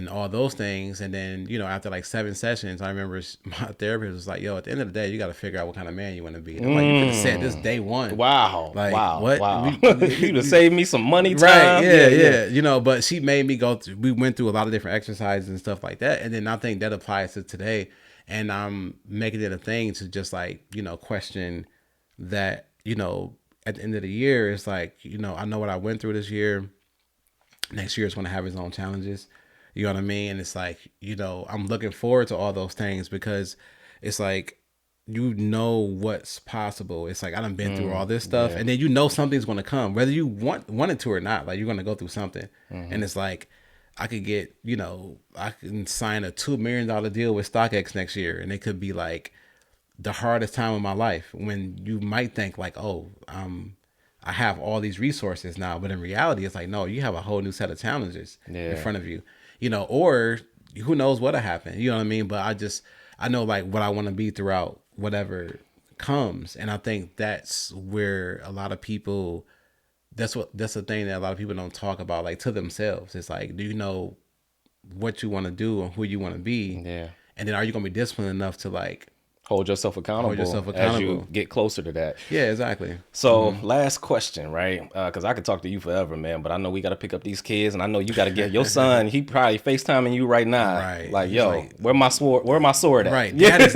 all those things. And then, you know, after like 7 sessions, I remember my therapist was like, yo, at the end of the day, you got to figure out what kind of man you want to be. And I'm like, you could have said this day one. Wow. Like, wow. what? Wow. You'd have saved me some money time. Right. Yeah. You know, but she made me we went through a lot of different exercises and stuff like that. And then I think that applies to today. And I'm making it a thing to just like, you know, question that, you know, at the end of the year, it's like, you know, I know what I went through this year. Next year is going to have its own challenges. You know what I mean? And it's like, you know, I'm looking forward to all those things because it's like, you know what's possible. It's like, I done been through all this stuff. And then, you know, something's going to come, whether you want it to or not. Like, you're going to go through something. And it's like, I could get, you know, I can sign a $2 million deal with StockX next year. And it could be like the hardest time of my life, when you might think like, oh, I have all these resources now. But in reality, it's like, no, you have a whole new set of challenges in front of you. You know, or who knows what'll happen, you know what I mean? But I know like what I want to be throughout whatever comes. And I think that's where a lot of people, that's the thing that a lot of people don't talk about, like, to themselves. It's like, do you know what you want to do and who you want to be? Yeah. And then are you going to be disciplined enough to, like, hold yourself accountable as you get closer to that. Yeah, exactly. So last question, right? Because I could talk to you forever, man, but I know we got to pick up these kids, and I know you got to get your son. He probably FaceTiming you right now, right? Like, yo, like, where my sword at? Right, dad is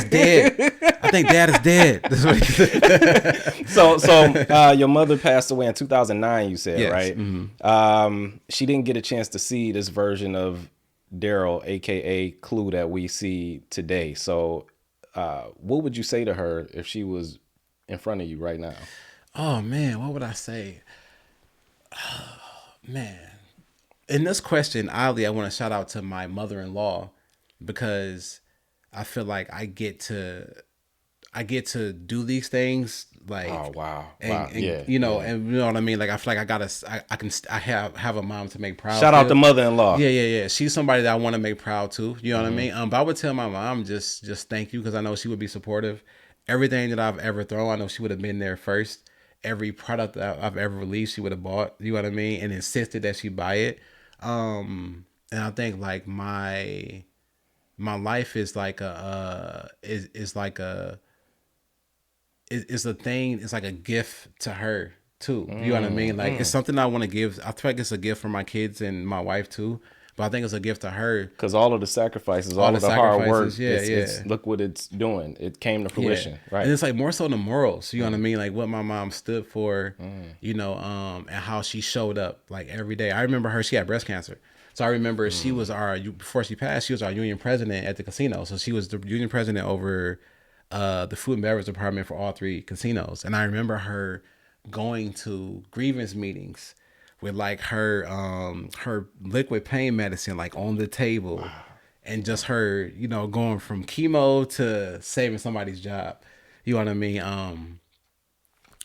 dead. I think dad is dead. So your mother passed away in 2009. You said, yes. Right? She didn't get a chance to see this version of Darryl, aka Clue, that we see today. So what would you say to her if she was in front of you right now? Oh man, what would I say? Oh, man, in this question, oddly, I want to shout out to my mother-in-law, because I feel like I get to do these things, like, oh wow, and yeah, you know, yeah. And you know what I mean. Like, I feel like I have a mom to make proud. Shout out to mother-in-law. Yeah. She's somebody that I want to make proud too. You know what I mean. But I would tell my mom just thank you, because I know she would be supportive. Everything that I've ever thrown, I know she would have been there first. Every product that I've ever released, she would have bought. You know what I mean, and insisted that she buy it. And I think, like, my life is like is like a thing. It's like a gift to her too. You know what I mean? Like, it's something I want to give. I feel like it's a gift for my kids and my wife too. But I think it's a gift to her, because all of the sacrifices, all of the hard work, it's look what it's doing. It came to fruition, right? And it's like more so the morals. You know what I mean? Like, what my mom stood for, you know, and how she showed up, like, every day. I remember her. She had breast cancer. So I remember she was before she passed, she was our union president at the casino. So she was the union president over the food and beverage department for all 3 casinos. And I remember her going to grievance meetings with, like, her liquid pain medicine, like, on the table. Wow. And just her, you know, going from chemo to saving somebody's job. You know what I mean?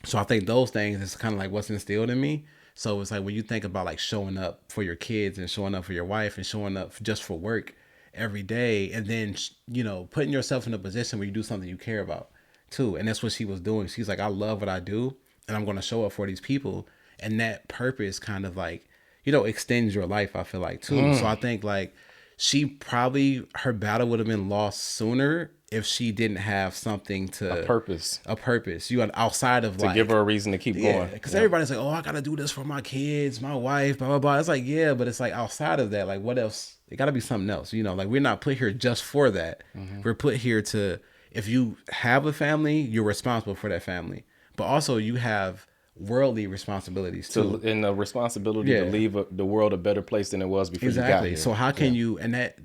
So I think those things is kind of like what's instilled in me. So it's like, when you think about, like, showing up for your kids and showing up for your wife and showing up just for work every day, and then, you know, putting yourself in a position where you do something you care about too. And that's what she was doing. She's like, I love what I do, and I'm going to show up for these people. And that purpose kind of, like, you know, extends your life, I feel like, too. So I think, like, her battle would have been lost sooner if she didn't have something to... A purpose. You outside of, like... To give her a reason to keep going. Because everybody's like, oh, I got to do this for my kids, my wife, blah, blah, blah. It's like, yeah, but it's like, outside of that, like, what else? It got to be something else. You know, like, we're not put here just for that. We're put here to... If you have a family, you're responsible for that family. But also, you have worldly responsibilities too, and the responsibility to leave the world a better place than it was before you got here. So how can you, and that,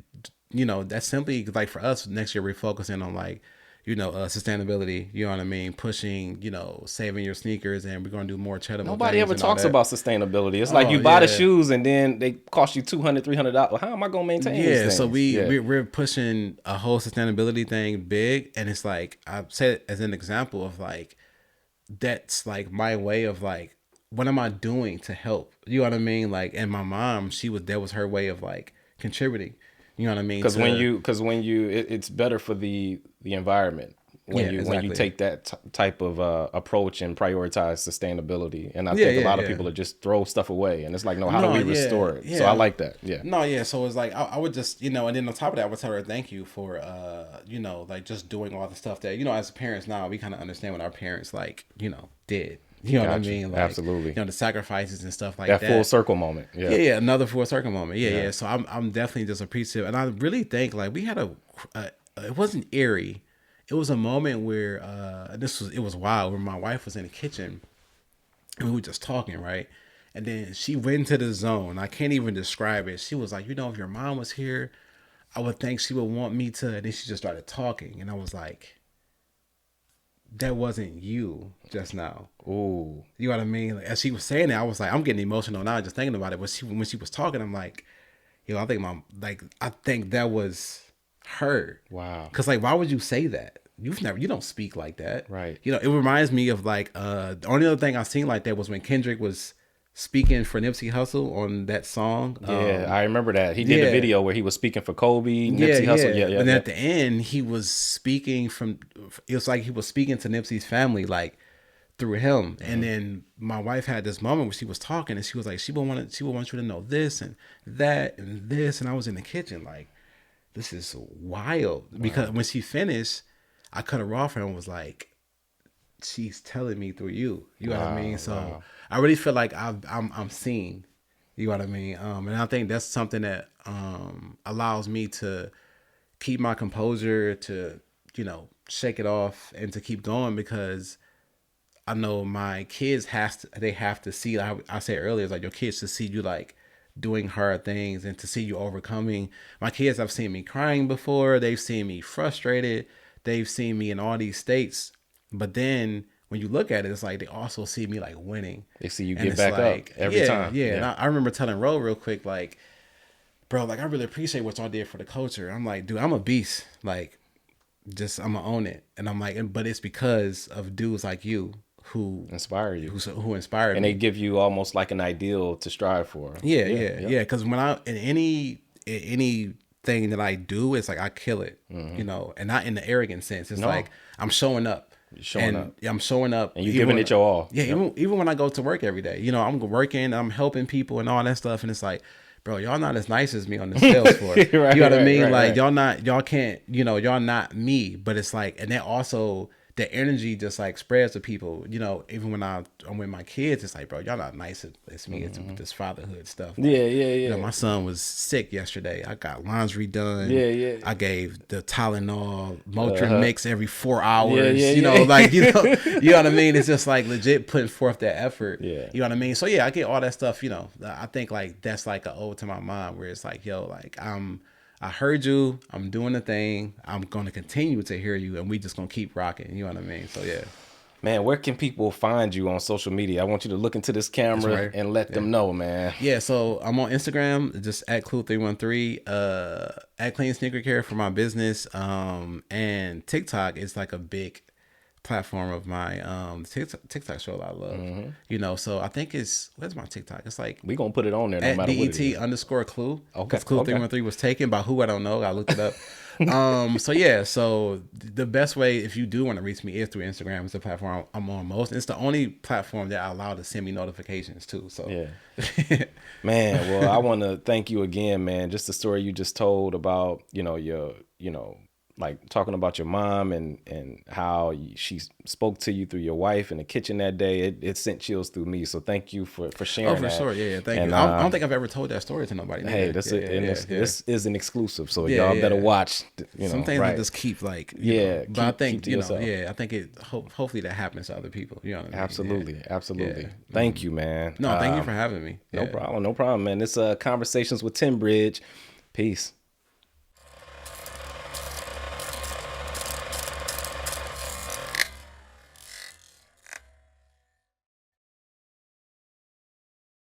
you know, that's simply, like, for us next year, we're focusing on, like, you know, sustainability, you know what I mean? Pushing, you know, saving your sneakers, and we're going to do more charitable. Nobody ever talks about sustainability. It's like you buy the shoes and then they cost you $200, $300. How am I going to maintain these things? So we're pushing a whole sustainability thing big. And it's like, I say it as an example of, like, that's, like, my way of, like, what am I doing to help? You know what I mean? Like, and my mom, that was her way of, like, contributing. You know what I mean? Because when you it's better for the environment when you take that type of approach and prioritize sustainability. And I think a lot of people just throw stuff away, and it's like, no, how do we restore it? So I like that. So it's like, I would just, you know, and then on top of that, I would tell her thank you for you know, like, just doing all the stuff that, you know, as parents now, we kind of understand what our parents, like, you know, did. You know what I mean? Like, absolutely. You know, the sacrifices and stuff like that. That full circle moment. Yeah. Another full circle moment. Yeah. So I'm definitely just appreciative, and I really think, like, we had it wasn't eerie. It was a moment where it was wild, where my wife was in the kitchen and we were just talking, right? And then she went into the zone. I can't even describe it. She was like, you know, if your mom was here, I would think she would want me to. And then she just started talking, and I was like, that wasn't you just now. Ooh. You know what I mean? Like, as she was saying it, I was like, I'm getting emotional now just thinking about it. But when she was talking, I'm like, yo, I think that was her. Wow. Because, like, why would you say that? You don't speak like that. Right. You know, it reminds me of, like, the only other thing I seen like that was when Kendrick was speaking for Nipsey Hussle on that song. Yeah, I remember that. He did a video where he was speaking for Kobe, Nipsey Hussle. Yeah. And at the end, he was speaking it was like he was speaking to Nipsey's family, like through him. And then my wife had this moment where she was talking, and she was like, she would want you to know this and that and this. And I was in the kitchen like, this is wild. Because when she finished, I cut her off and was like, she's telling me through you. You know what I mean? So I really feel like I'm seen. You know what I mean? And I think that's something that allows me to keep my composure, to, shake it off and to keep going, because I know my kids have to see, like I said earlier, it's like your kids to see you like doing hard things and to see you overcoming. My kids have seen me crying before. They've seen me frustrated. They've seen me in all these states. But then when you look at it, it's like they also see me like winning. They see you get back up every time. Yeah. And I remember telling Ro real quick, like, bro, like I really appreciate what y'all did for the culture. I'm like, dude, I'm a beast. Like, just I'm gonna own it. And I'm like, but it's because of dudes like you who inspire you, who inspired me. And they give you almost like an ideal to strive for. Yeah. Because when in anything that I do, it's like I kill it, and not in the arrogant sense. It's like I'm showing up. I'm showing up, and you're giving it your all. Yeah, even when I go to work every day, I'm working, I'm helping people and all that stuff, and it's like, bro, y'all not as nice as me on the sales floor. You know what I mean? Like y'all can't, y'all not me. But it's like, and then also the energy just like spreads to people. Even when I'm with my kids, it's like, bro, y'all not nice as me. It's this fatherhood stuff. Like, yeah. My son was sick yesterday. I got laundry done. Yeah. I gave the Tylenol Motrin mix every 4 hours. Yeah. You know what I mean? It's just like legit putting forth that effort. Yeah. You know what I mean? So yeah, I get all that stuff. I think like that's like an ode to my mom, where it's like, yo, like I heard you. I'm doing the thing. I'm going to continue to hear you, and we just going to keep rocking. You know what I mean? So, yeah. Man, where can people find you on social media? I want you to look into this camera and let them know, man. Yeah, so I'm on Instagram, just at Clue313, at Clean Sneaker Care for my business, and TikTok is like a big platform of my TikTok show that I love. So I think where's my TikTok? It's like we gonna put it on there no at matter what it is. _Clue. Okay. Because Clue 313 was taken by who I don't know. I looked it up. So the best way if you do want to reach me is through Instagram. It's the platform I'm on most. It's the only platform that I allow to send me notifications too. So Man, well, I want to thank you again, man. Just the story you just told about your like talking about your mom and how she spoke to you through your wife in the kitchen that day. It sent chills through me. So thank you for sharing that. Sure. Yeah. Thank you. I don't think I've ever told that story to nobody. Hey, this is an exclusive. So y'all better watch. Some things I just keep like, but I think, I think it hopefully that happens to other people. You know what I mean? Absolutely. Yeah. Thank you, man. No, thank you for having me. No problem, man. It's Conversations with TinBridge. Peace.